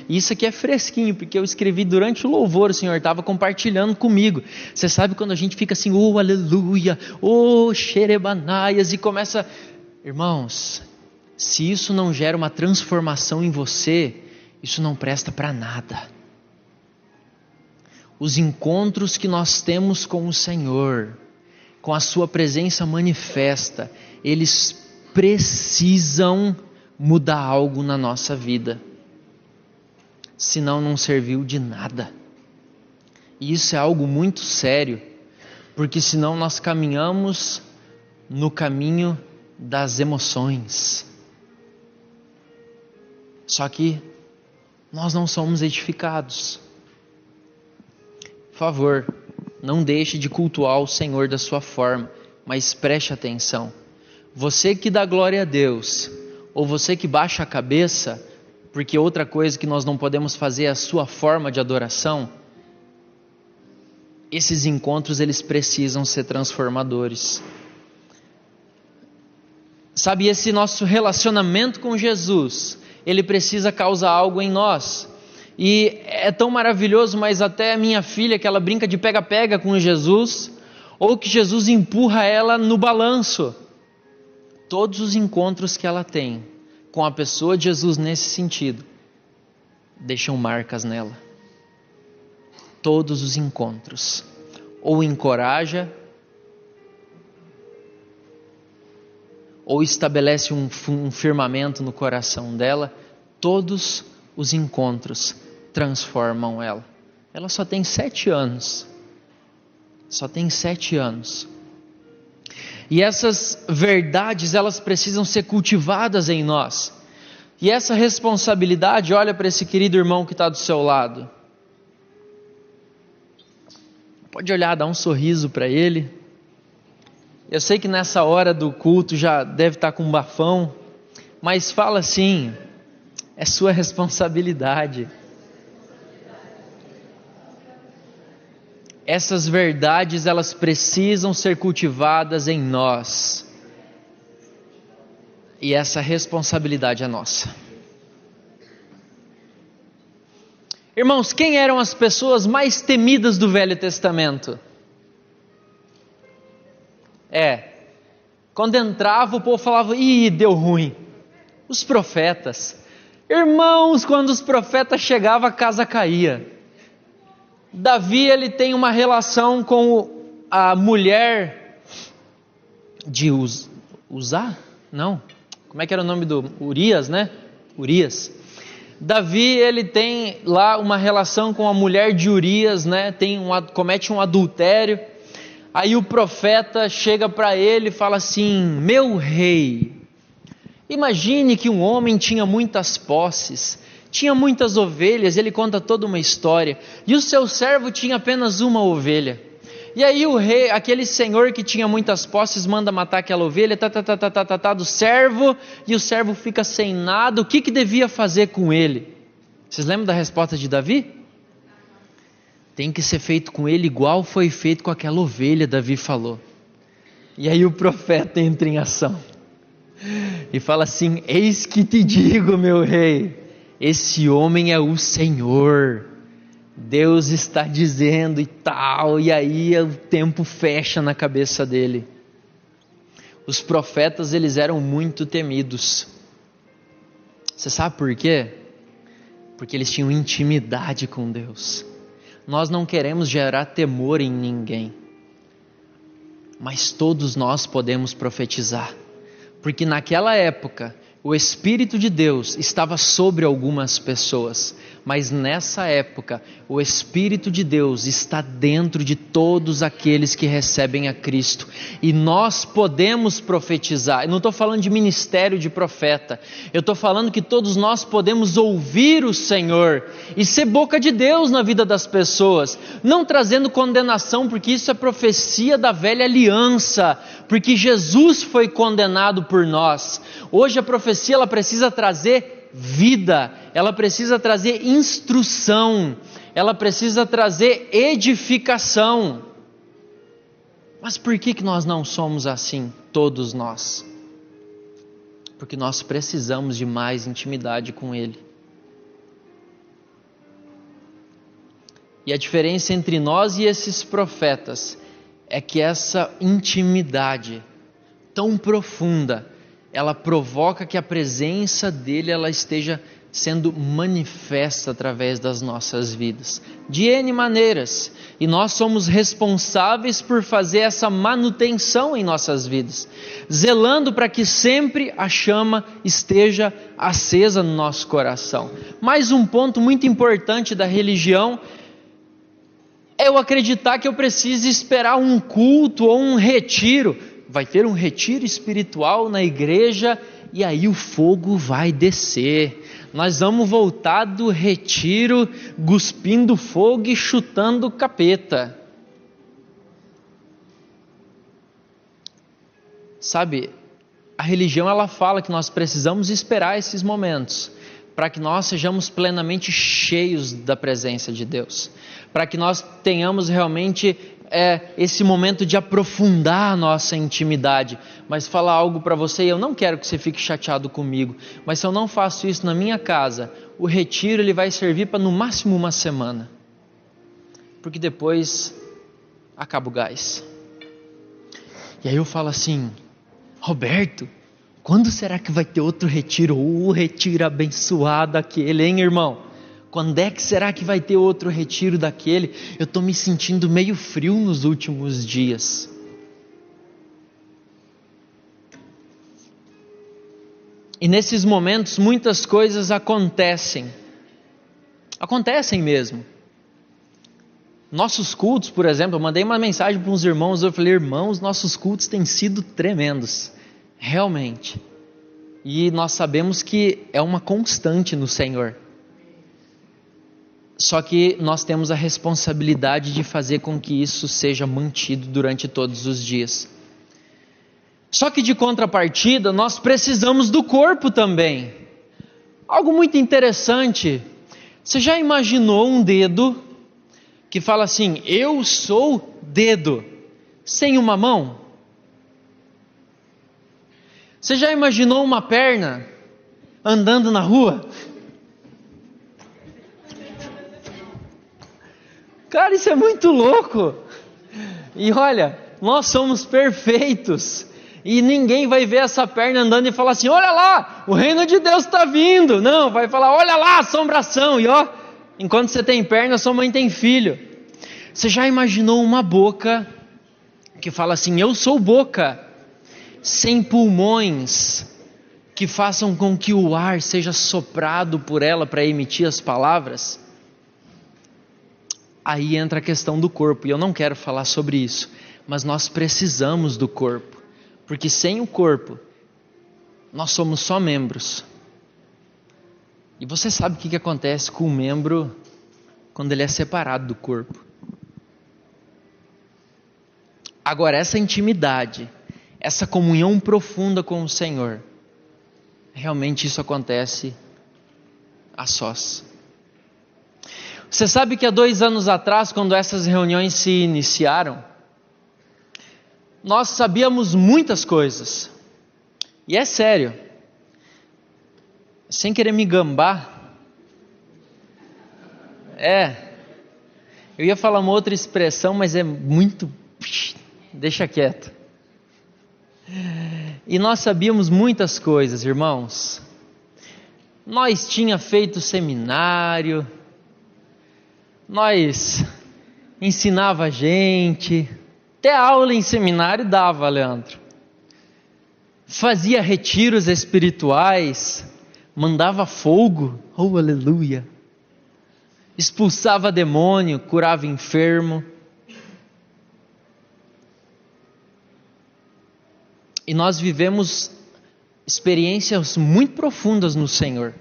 E isso aqui é fresquinho, porque eu escrevi durante o louvor, o Senhor estava compartilhando comigo. Você sabe quando a gente fica assim, oh aleluia, oh xerebanaias, e começa... Irmãos, se isso não gera uma transformação em você, isso não presta para nada. Os encontros que nós temos com o Senhor, com a sua presença manifesta, eles precisam mudar algo na nossa vida, senão não serviu de nada. E isso é algo muito sério, porque senão nós caminhamos no caminho das emoções, só que nós não somos edificados. Por favor, não deixe de cultuar o Senhor da sua forma, mas preste atenção. Você que dá glória a Deus, ou você que baixa a cabeça, porque outra coisa que nós não podemos fazer é a sua forma de adoração, esses encontros eles precisam ser transformadores. Sabe, esse nosso relacionamento com Jesus, ele precisa causar algo em nós. E é tão maravilhoso, mas até a minha filha, que ela brinca de pega-pega com Jesus, ou que Jesus empurra ela no balanço. Todos os encontros que ela tem com a pessoa de Jesus nesse sentido, deixam marcas nela. Todos os encontros. Ou encoraja, ou estabelece um firmamento no coração dela. Todos os encontros transformam ela. Ela só tem 7 anos. Só tem 7 anos. E essas verdades, elas precisam ser cultivadas em nós. E essa responsabilidade, olha para esse querido irmão que está do seu lado. Pode olhar, dá um sorriso para ele. Eu sei que nessa hora do culto já deve estar com um bafão, mas fala assim, é sua responsabilidade. Essas verdades, elas precisam ser cultivadas em nós. E essa responsabilidade é nossa. Irmãos, quem eram as pessoas mais temidas do Velho Testamento? Quando entrava o povo falava, ih, deu ruim. Os profetas. Irmãos, quando os profetas chegavam, a casa caía. Davi, ele tem uma relação com a mulher de Uzá? Não. Como é que era o nome do Urias, né? Urias. Davi, ele tem lá uma relação com a mulher de Urias, né? Comete um adultério. Aí o profeta chega para ele e fala assim, meu rei, Imagine que um homem tinha muitas posses, tinha muitas ovelhas, ele conta toda uma história, e o seu servo tinha apenas uma ovelha. E aí o rei, aquele senhor que tinha muitas posses, manda matar aquela ovelha, do servo, e o servo fica sem nada. O que devia fazer com ele? Vocês lembram da resposta de Davi? Tem que ser feito com ele igual foi feito com aquela ovelha, Davi falou. E aí o profeta entra em ação e fala assim: eis que te digo, meu rei, esse homem é o Senhor, Deus está dizendo e tal. E aí o tempo fecha na cabeça dele. Os profetas, eles eram muito temidos. Você sabe por quê? Porque eles tinham intimidade com Deus. Nós não queremos gerar temor em ninguém, mas todos nós podemos profetizar, porque naquela época o Espírito de Deus estava sobre algumas pessoas, mas nessa época o Espírito de Deus está dentro de todos aqueles que recebem a Cristo, e nós podemos profetizar. Eu não estou falando de ministério de profeta, eu estou falando que todos nós podemos ouvir o Senhor e ser boca de Deus na vida das pessoas, não trazendo condenação, porque isso é profecia da velha aliança, porque Jesus foi condenado por nós. Hoje a profecia, ela precisa trazer vida, ela precisa trazer instrução, ela precisa trazer edificação. Mas por que nós não somos assim, todos nós? Porque nós precisamos de mais intimidade com Ele. E a diferença entre nós e esses profetas é que essa intimidade tão profunda, ela provoca que a presença dele, ela esteja sendo manifesta através das nossas vidas, de N maneiras, e nós somos responsáveis por fazer essa manutenção em nossas vidas, zelando para que sempre a chama esteja acesa no nosso coração. Mais um ponto muito importante da religião é eu acreditar que eu preciso esperar um culto ou um retiro. Vai ter um retiro espiritual na igreja e aí o fogo vai descer. Nós vamos voltar do retiro cuspindo fogo e chutando o capeta. Sabe, a religião, ela fala que nós precisamos esperar esses momentos para que nós sejamos plenamente cheios da presença de Deus, para que nós tenhamos realmente esse momento de aprofundar a nossa intimidade. Mas falar algo para você, e eu não quero que você fique chateado comigo, mas se eu não faço isso na minha casa, o retiro ele vai servir para no máximo uma semana, porque depois acaba o gás. E aí eu falo assim: Roberto, quando será que vai ter outro retiro? O retiro abençoado aquele, hein, irmão? Quando é que será que vai ter outro retiro daquele? Eu estou me sentindo meio frio nos últimos dias. E nesses momentos muitas coisas acontecem. Acontecem mesmo. Nossos cultos, por exemplo, eu mandei uma mensagem para uns irmãos, eu falei: irmãos, nossos cultos têm sido tremendos. Realmente. E nós sabemos que é uma constante no Senhor. Só que nós temos a responsabilidade de fazer com que isso seja mantido durante todos os dias. Só que de contrapartida, nós precisamos do corpo também. Algo muito interessante. Você já imaginou um dedo que fala assim: eu sou dedo, sem uma mão? Você já imaginou uma perna andando na rua? Cara, isso é muito louco. E olha, nós somos perfeitos, e ninguém vai ver essa perna andando e falar assim: olha lá, o reino de Deus está vindo. Não, vai falar: olha lá, assombração. E ó, enquanto você tem perna, sua mãe tem filho. Você já imaginou uma boca que fala assim: eu sou boca, sem pulmões, que façam com que o ar seja soprado por ela para emitir as palavras? Aí entra a questão do corpo, e eu não quero falar sobre isso, mas nós precisamos do corpo, porque sem o corpo nós somos só membros. E você sabe o que acontece com o membro quando ele é separado do corpo. Agora, essa intimidade, essa comunhão profunda com o Senhor, realmente isso acontece a sós. Você sabe que há 2 anos atrás, quando essas reuniões se iniciaram, nós sabíamos muitas coisas. E é sério, sem querer me gambar, eu ia falar uma outra expressão, mas é muito, deixa quieto. E nós sabíamos muitas coisas, irmãos. Nós tinha feito seminário, nós ensinava a gente, até aula em seminário dava, Leandro. Fazia retiros espirituais, mandava fogo, oh aleluia. Expulsava demônio, curava enfermo. E nós vivemos experiências muito profundas no Senhor.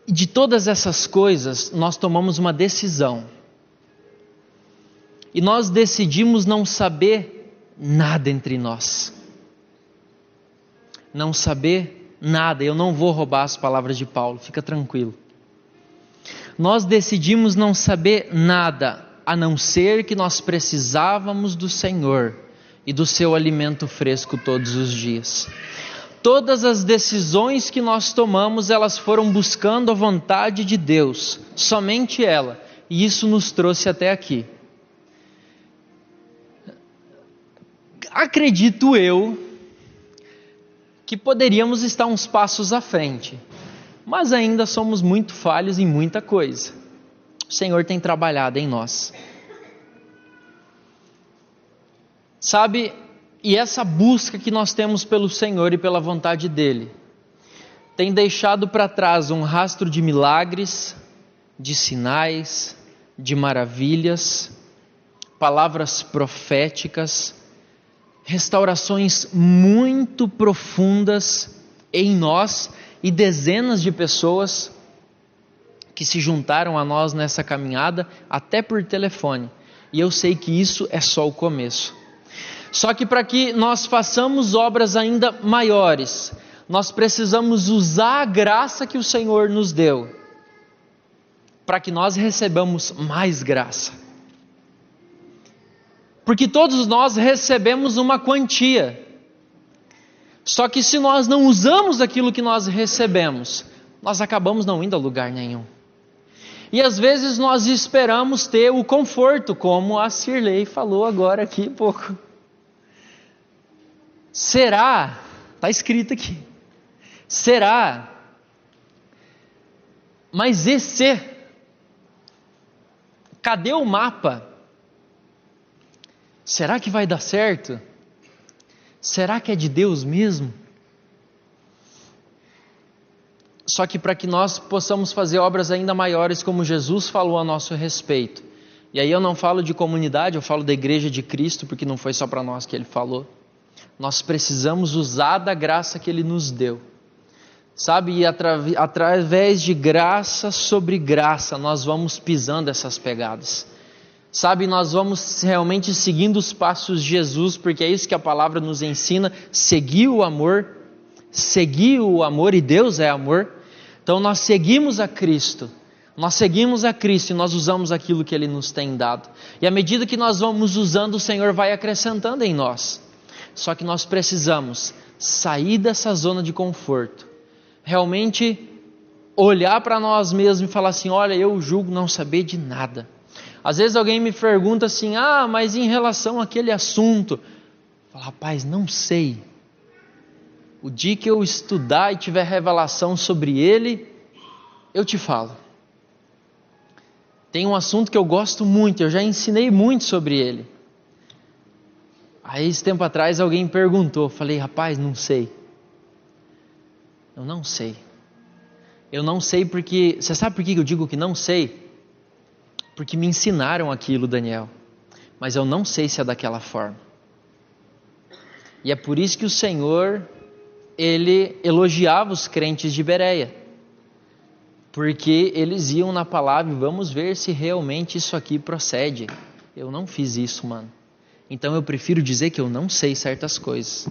E de todas essas coisas, nós tomamos uma decisão. E nós decidimos não saber nada entre nós. Não saber nada. Eu não vou roubar as palavras de Paulo, fica tranquilo. Nós decidimos não saber nada, a não ser que nós precisávamos do Senhor e do seu alimento fresco todos os dias. Todas as decisões que nós tomamos, elas foram buscando a vontade de Deus, somente ela, e isso nos trouxe até aqui. Acredito eu que poderíamos estar uns passos à frente, mas ainda somos muito falhos em muita coisa. O Senhor tem trabalhado em nós. Sabe, e essa busca que nós temos pelo Senhor e pela vontade dEle, tem deixado para trás um rastro de milagres, de sinais, de maravilhas, palavras proféticas, restaurações muito profundas em nós e dezenas de pessoas que se juntaram a nós nessa caminhada, até por telefone. E eu sei que isso é só o começo. Só que para que nós façamos obras ainda maiores, nós precisamos usar a graça que o Senhor nos deu, para que nós recebamos mais graça. Porque todos nós recebemos uma quantia. Só que se nós não usamos aquilo que nós recebemos, nós acabamos não indo a lugar nenhum. E às vezes nós esperamos ter o conforto, como a Cirlei falou agora aqui há pouco. Será? Está escrito aqui. Será? Mas esse, cadê o mapa? Será que vai dar certo? Será que é de Deus mesmo? Só que para que nós possamos fazer obras ainda maiores, como Jesus falou a nosso respeito, e aí eu não falo de comunidade, eu falo da igreja de Cristo, porque não foi só para nós que Ele falou. Nós precisamos usar da graça que Ele nos deu. Sabe, e através de graça sobre graça, nós vamos pisando essas pegadas. Sabe, nós vamos realmente seguindo os passos de Jesus, porque é isso que a palavra nos ensina, seguir o amor e Deus é amor. Então nós seguimos a Cristo e nós usamos aquilo que Ele nos tem dado. E à medida que nós vamos usando, o Senhor vai acrescentando em nós. Só que nós precisamos sair dessa zona de conforto, realmente olhar para nós mesmos e falar assim, olha, eu julgo não saber de nada. Às vezes alguém me pergunta assim, mas em relação àquele assunto, eu falo, rapaz, não sei. O dia que eu estudar e tiver revelação sobre ele, eu te falo. Tem um assunto que eu gosto muito, eu já ensinei muito sobre ele. Aí, esse tempo atrás, alguém perguntou, eu falei, rapaz, não sei. Eu não sei. Eu não sei porque, você sabe por que eu digo que não sei? Porque me ensinaram aquilo, Daniel. Mas eu não sei se é daquela forma. E é por isso que o Senhor ele elogiava os crentes de Bereia, porque eles iam na palavra e vamos ver se realmente isso aqui procede. Eu não fiz isso, mano. Então eu prefiro dizer que eu não sei certas coisas.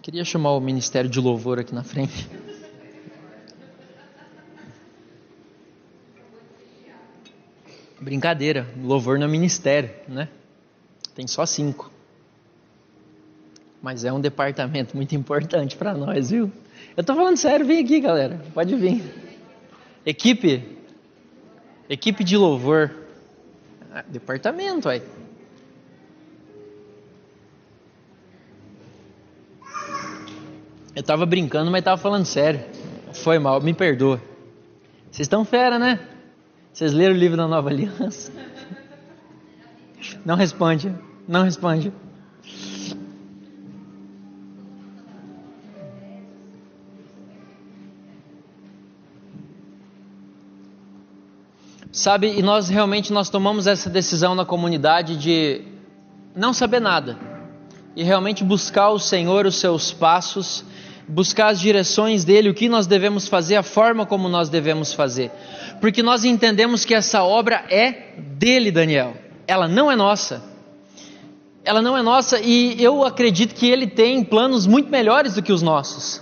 Queria chamar o Ministério de Louvor aqui na frente. Brincadeira, louvor não é ministério, né? Tem só 5. Mas é um departamento muito importante para nós, viu? Eu tô falando sério, vem aqui, galera. Pode vir. Equipe de louvor. Departamento, aí. Eu tava brincando, mas tava falando sério. Foi mal, me perdoa. Vocês estão fera, né? Vocês leram o livro da Nova Aliança? Não responde. Sabe, e nós tomamos essa decisão na comunidade de não saber nada. E realmente buscar o Senhor, os seus passos, buscar as direções dele, o que nós devemos fazer, a forma como nós devemos fazer. Porque nós entendemos que essa obra é dele, Daniel. Ela não é nossa. Ela não é nossa e eu acredito que ele tem planos muito melhores do que os nossos.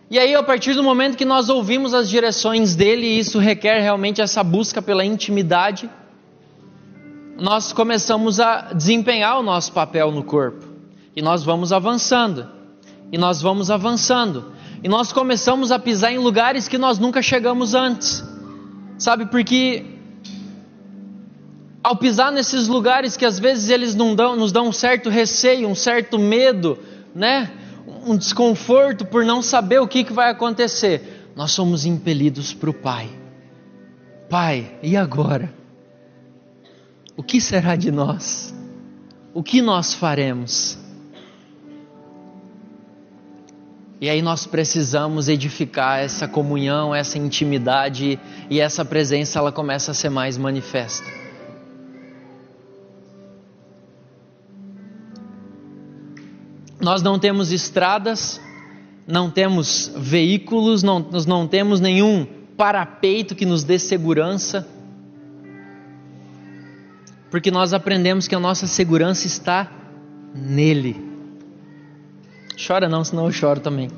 E aí, a partir do momento que nós ouvimos as direções dele, e isso requer realmente essa busca pela intimidade, nós começamos a desempenhar o nosso papel no corpo. E nós vamos avançando. E nós começamos a pisar em lugares que nós nunca chegamos antes. Sabe, porque ao pisar nesses lugares que às vezes eles nos dão um certo receio, um certo medo, né? Um desconforto por não saber o que vai acontecer, nós somos impelidos para o Pai. Pai, e agora? O que será de nós? O que nós faremos? E aí nós precisamos edificar essa comunhão, essa intimidade, e essa presença ela começa a ser mais manifesta. Nós não temos estradas, não temos veículos, nós não temos nenhum parapeito que nos dê segurança, porque nós aprendemos que a nossa segurança está nele. Chora não, senão eu choro também.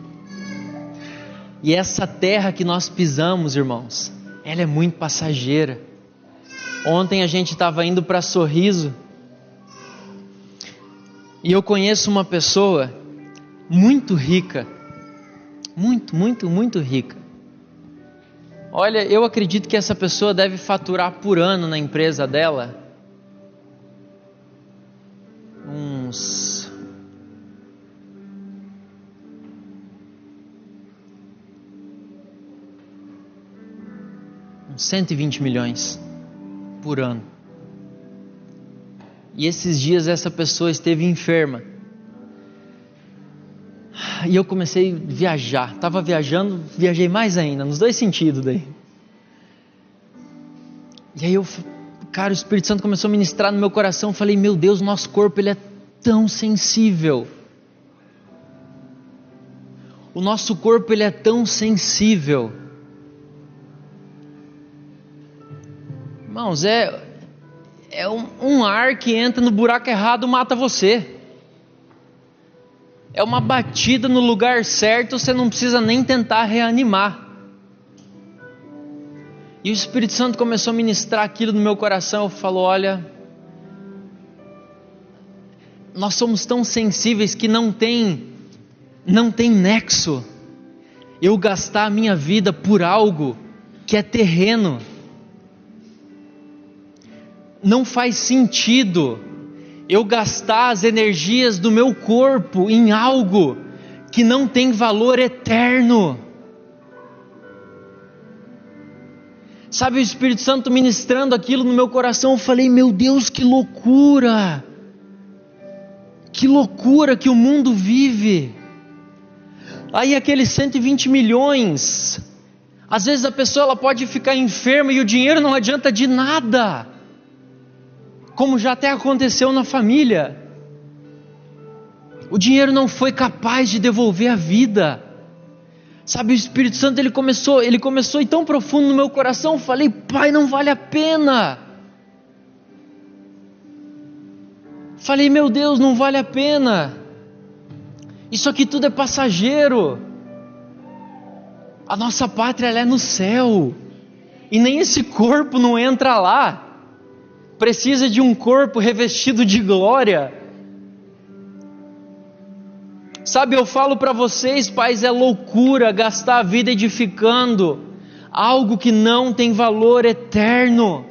E essa terra que nós pisamos, irmãos, ela é muito passageira. Ontem a gente estava indo para Sorriso, e eu conheço uma pessoa muito rica, muito rica. Olha, eu acredito que essa pessoa deve faturar por ano na empresa dela uns 120 milhões por ano. E esses dias essa pessoa esteve enferma. E eu comecei a viajar. Estava viajando, viajei mais ainda, nos dois sentidos daí. E aí o Espírito Santo começou a ministrar no meu coração. Eu falei, meu Deus, nosso corpo ele é tão sensível. O nosso corpo ele é tão sensível. Irmãos, é um ar que entra no buraco errado, mata você. É uma batida no lugar certo, você não precisa nem tentar reanimar. E o Espírito Santo começou a ministrar aquilo no meu coração. Falou, olha, nós somos tão sensíveis que não tem nexo eu gastar a minha vida por algo que é terreno. Não faz sentido eu gastar as energias do meu corpo em algo que não tem valor eterno. Sabe, o Espírito Santo ministrando aquilo no meu coração, eu falei, meu Deus, que loucura! Que loucura que o mundo vive! Aí aqueles 120 milhões, às vezes a pessoa ela pode ficar enferma e o dinheiro não adianta de nada. Como já até aconteceu na família. O dinheiro não foi capaz de devolver a vida. Sabe, o Espírito Santo ele começou a ir tão profundo no meu coração. Eu falei: Pai, não vale a pena. Falei: meu Deus, não vale a pena. Isso aqui tudo é passageiro. A nossa pátria ela é no céu. E nem esse corpo não entra lá. Precisa de um corpo revestido de glória. Sabe, eu falo para vocês, pais, é loucura gastar a vida edificando algo que não tem valor eterno.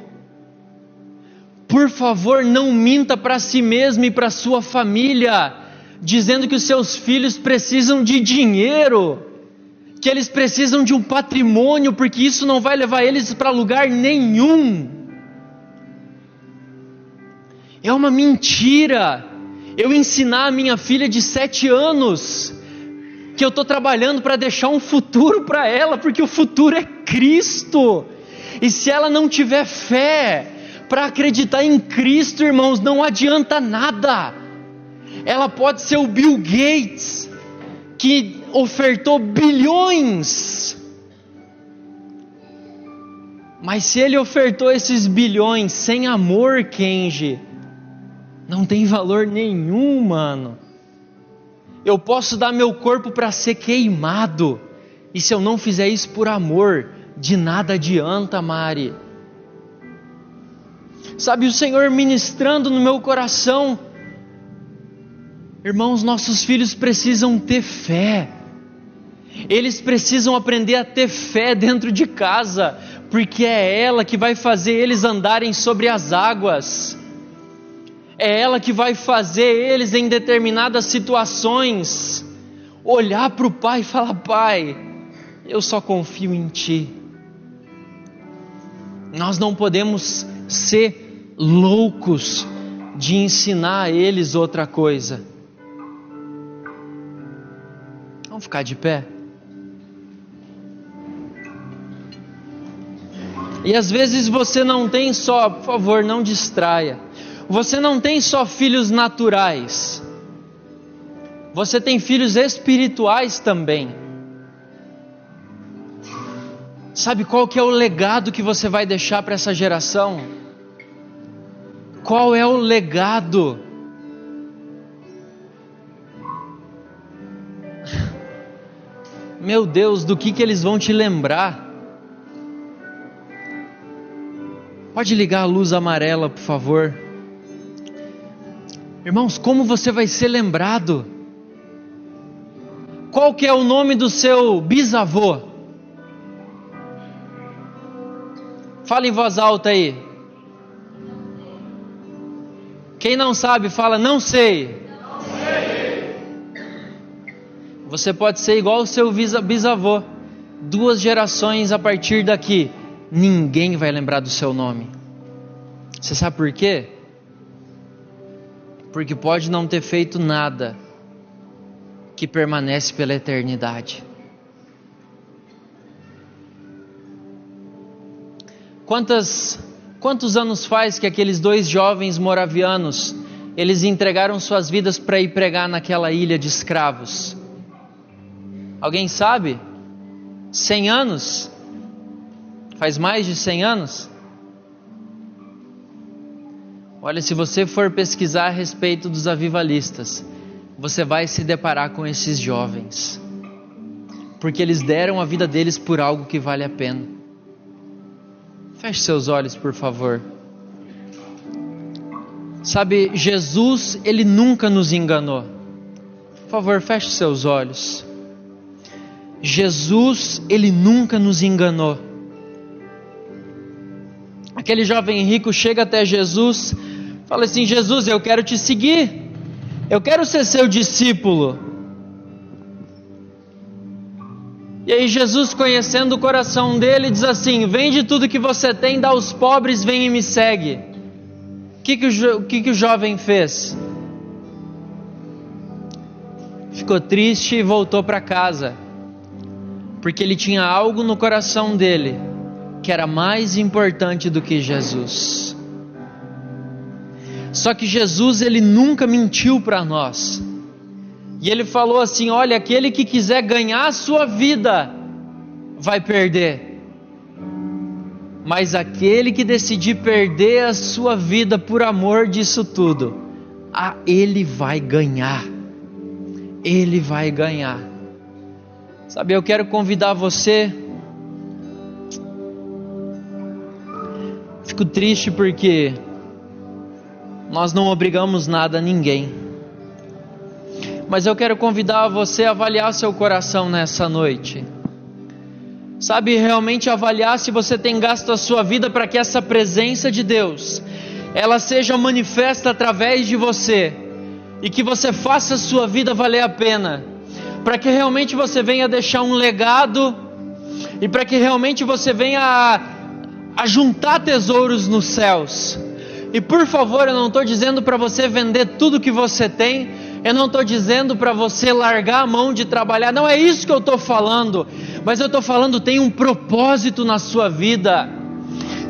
Por favor, não minta para si mesmo e para sua família, dizendo que os seus filhos precisam de dinheiro, que eles precisam de um patrimônio, porque isso não vai levar eles para lugar nenhum. É uma mentira eu ensinar a minha filha de 7 anos que eu estou trabalhando para deixar um futuro para ela, porque o futuro é Cristo. E se ela não tiver fé para acreditar em Cristo, irmãos, não adianta nada. Ela pode ser o Bill Gates, que ofertou bilhões, mas se ele ofertou esses bilhões sem amor, Kenji, não tem valor nenhum, mano. Eu posso dar meu corpo para ser queimado, e se eu não fizer isso por amor, de nada adianta, Mari. Sabe, o Senhor ministrando no meu coração, irmãos, nossos filhos precisam ter fé. Eles precisam aprender a ter fé dentro de casa, porque é ela que vai fazer eles andarem sobre as águas. É ela que vai fazer eles, em determinadas situações, olhar para o Pai e falar: Pai, eu só confio em Ti. Nós não podemos ser loucos de ensinar a eles outra coisa. Vamos ficar de pé? E às vezes você não tem só, por favor, não distraia. Você não tem só filhos naturais. Você tem filhos espirituais também. Sabe qual que é o legado que você vai deixar para essa geração? Qual é o legado? Meu Deus, do que eles vão te lembrar? Pode ligar a luz amarela, por favor. Irmãos, como você vai ser lembrado? Qual que é o nome do seu bisavô? Fala em voz alta aí. Quem não sabe, fala: não sei. Não sei. Você pode ser igual o seu bisavô. 2 gerações a partir daqui, ninguém vai lembrar do seu nome. Você sabe por quê? Porque pode não ter feito nada que permanece pela eternidade. Quantos anos faz que aqueles 2 jovens moravianos, eles entregaram suas vidas para ir pregar naquela ilha de escravos? Alguém sabe? 100 anos? Faz mais de 100 anos? Olha, se você for pesquisar a respeito dos avivalistas, você vai se deparar com esses jovens, porque eles deram a vida deles por algo que vale a pena. Feche seus olhos, por favor. Sabe, Jesus, Ele nunca nos enganou. Por favor, feche seus olhos. Jesus, Ele nunca nos enganou. Aquele jovem rico chega até Jesus, fala assim: Jesus, eu quero te seguir, eu quero ser seu discípulo. E aí Jesus, conhecendo o coração dele, diz assim: vende tudo que você tem, dá aos pobres, vem e me segue. O que o jovem fez? Ficou triste e voltou para casa, porque ele tinha algo no coração dele que era mais importante do que Jesus. Só que Jesus, Ele nunca mentiu para nós. E ele falou assim: olha, aquele que quiser ganhar a sua vida, vai perder. Mas aquele que decidir perder a sua vida por amor disso tudo, ele vai ganhar. Ele vai ganhar. Sabe, eu quero convidar você. Fico triste porque nós não obrigamos nada a ninguém. Mas eu quero convidar você a avaliar seu coração nessa noite. Sabe, realmente avaliar se você tem gasto a sua vida para que essa presença de Deus, ela seja manifesta através de você, e que você faça a sua vida valer a pena, para que realmente você venha deixar um legado, e para que realmente você venha a juntar tesouros nos céus. E por favor, eu não estou dizendo para você vender tudo que você tem, eu não estou dizendo para você largar a mão de trabalhar, não é isso que eu estou falando, mas eu estou falando, tem um propósito na sua vida,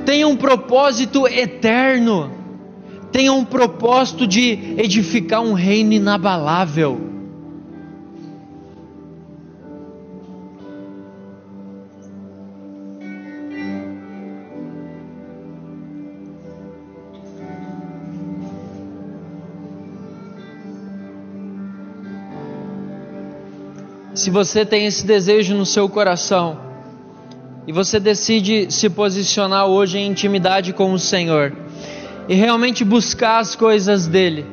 tem um propósito eterno, tem um propósito de edificar um reino inabalável. Se você tem esse desejo no seu coração, e você decide se posicionar hoje em intimidade com o Senhor, e realmente buscar as coisas dEle,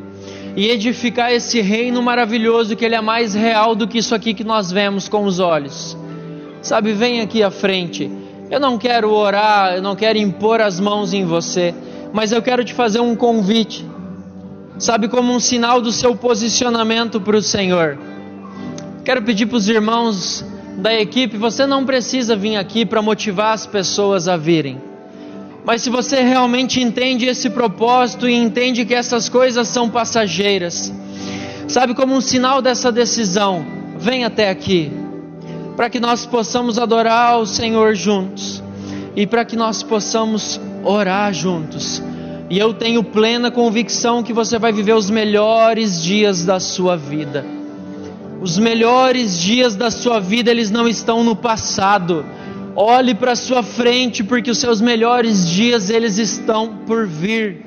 e edificar esse reino maravilhoso, que Ele é mais real do que isso aqui que nós vemos com os olhos, sabe, vem aqui à frente. Eu não quero orar, eu não quero impor as mãos em você, mas eu quero te fazer um convite, sabe, como um sinal do seu posicionamento para o Senhor. Quero pedir para os irmãos da equipe, você não precisa vir aqui para motivar as pessoas a virem, mas se você realmente entende esse propósito e entende que essas coisas são passageiras, sabe, como um sinal dessa decisão, vem até aqui, para que nós possamos adorar o Senhor juntos, e para que nós possamos orar juntos. E eu tenho plena convicção que você vai viver os melhores dias da sua vida. Os melhores dias da sua vida, eles não estão no passado. Olhe para a sua frente, porque os seus melhores dias, eles estão por vir.